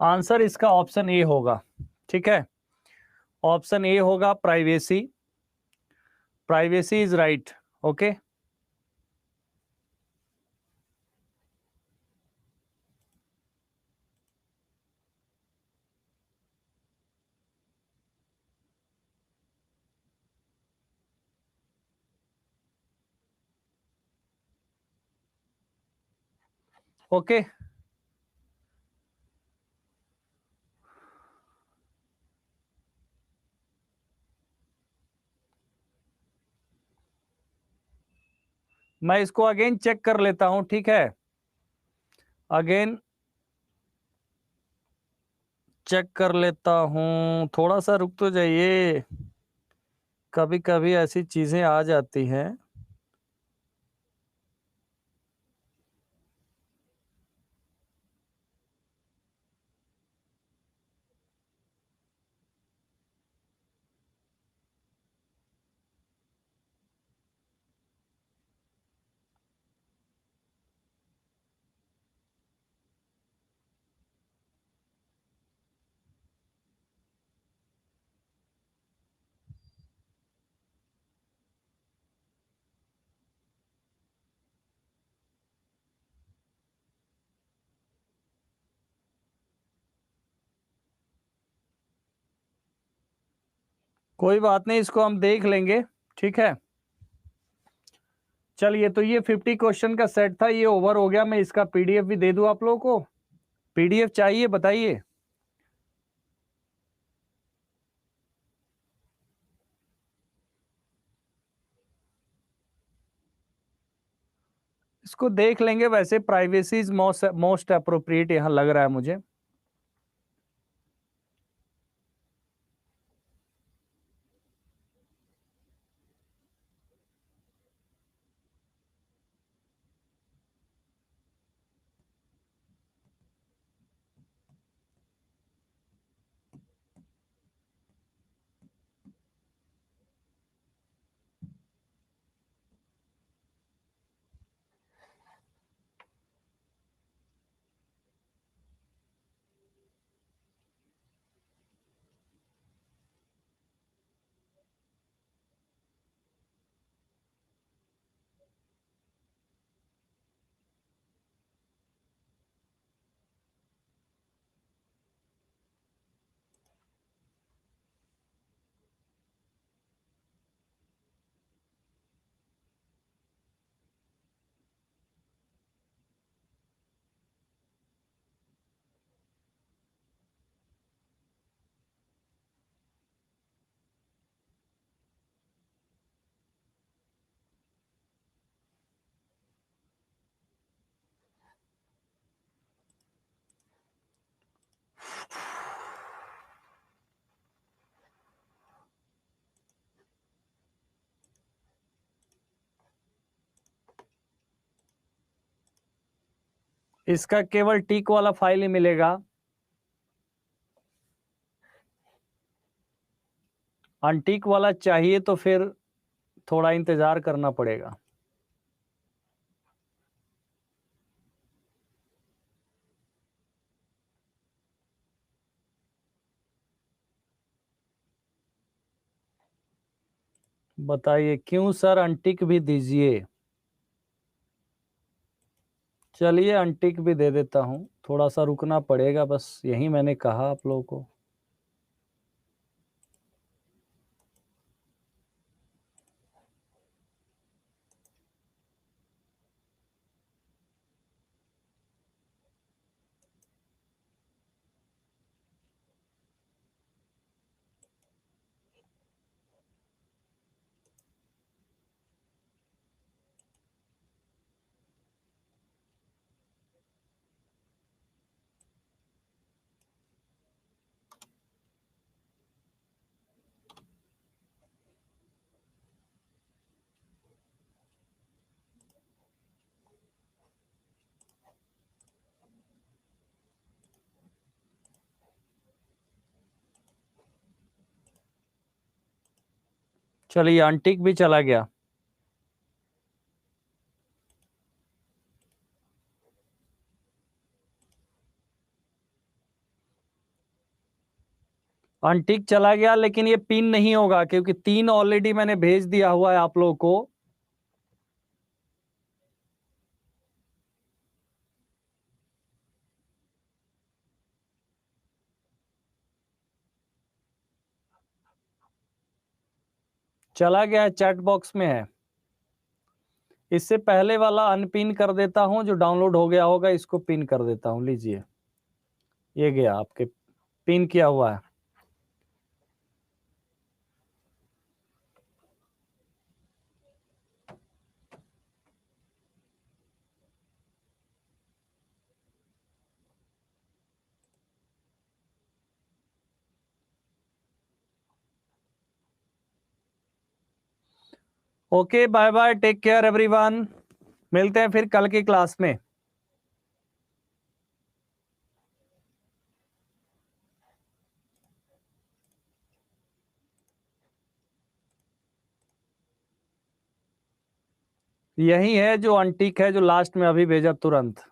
आंसर इसका ऑप्शन ए होगा, ठीक है। ऑप्शन ए होगा privacy. Privacy is right. Okay. Okay. मैं इसको अगेन चेक कर लेता हूं, ठीक है। अगेन चेक कर लेता हूं, थोड़ा सा रुक तो जाइए, कभी कभी ऐसी चीजें आ जाती हैं। कोई बात नहीं, इसको हम देख लेंगे, ठीक है। चलिए, तो ये 50 क्वेश्चन का सेट था, ये ओवर हो गया। मैं इसका पीडीएफ भी दे दूं आप लोगों को। पीडीएफ चाहिए, बताइए। इसको देख लेंगे, वैसे प्राइवेसी इज मोस्ट अप्रोप्रिएट यहां लग रहा है मुझे। इसका केवल टिक वाला फाइल ही मिलेगा। अनटिक वाला चाहिए तो फिर थोड़ा इंतजार करना पड़ेगा। बताइए क्यों सर, अनटिक भी दीजिए। चलिए अनटिक भी दे देता हूं, थोड़ा सा रुकना पड़ेगा, बस यही मैंने कहा आप लोगों को। चलिए अनटिक भी चला गया। अनटिक चला गया, लेकिन ये पिन नहीं होगा क्योंकि 3 ऑलरेडी मैंने भेज दिया हुआ है आप लोगों को। चला गया है, चैट बॉक्स में है। इससे पहले वाला अनपिन कर देता हूं, जो डाउनलोड हो गया होगा इसको पिन कर देता हूं। लीजिए, ये गया आपके, पिन किया हुआ है। Okay, bye bye, take care everyone. मिलते हैं फिर कल की क्लास में। यही है जो अनटिक है, जो लास्ट में अभी भेजा तुरंत।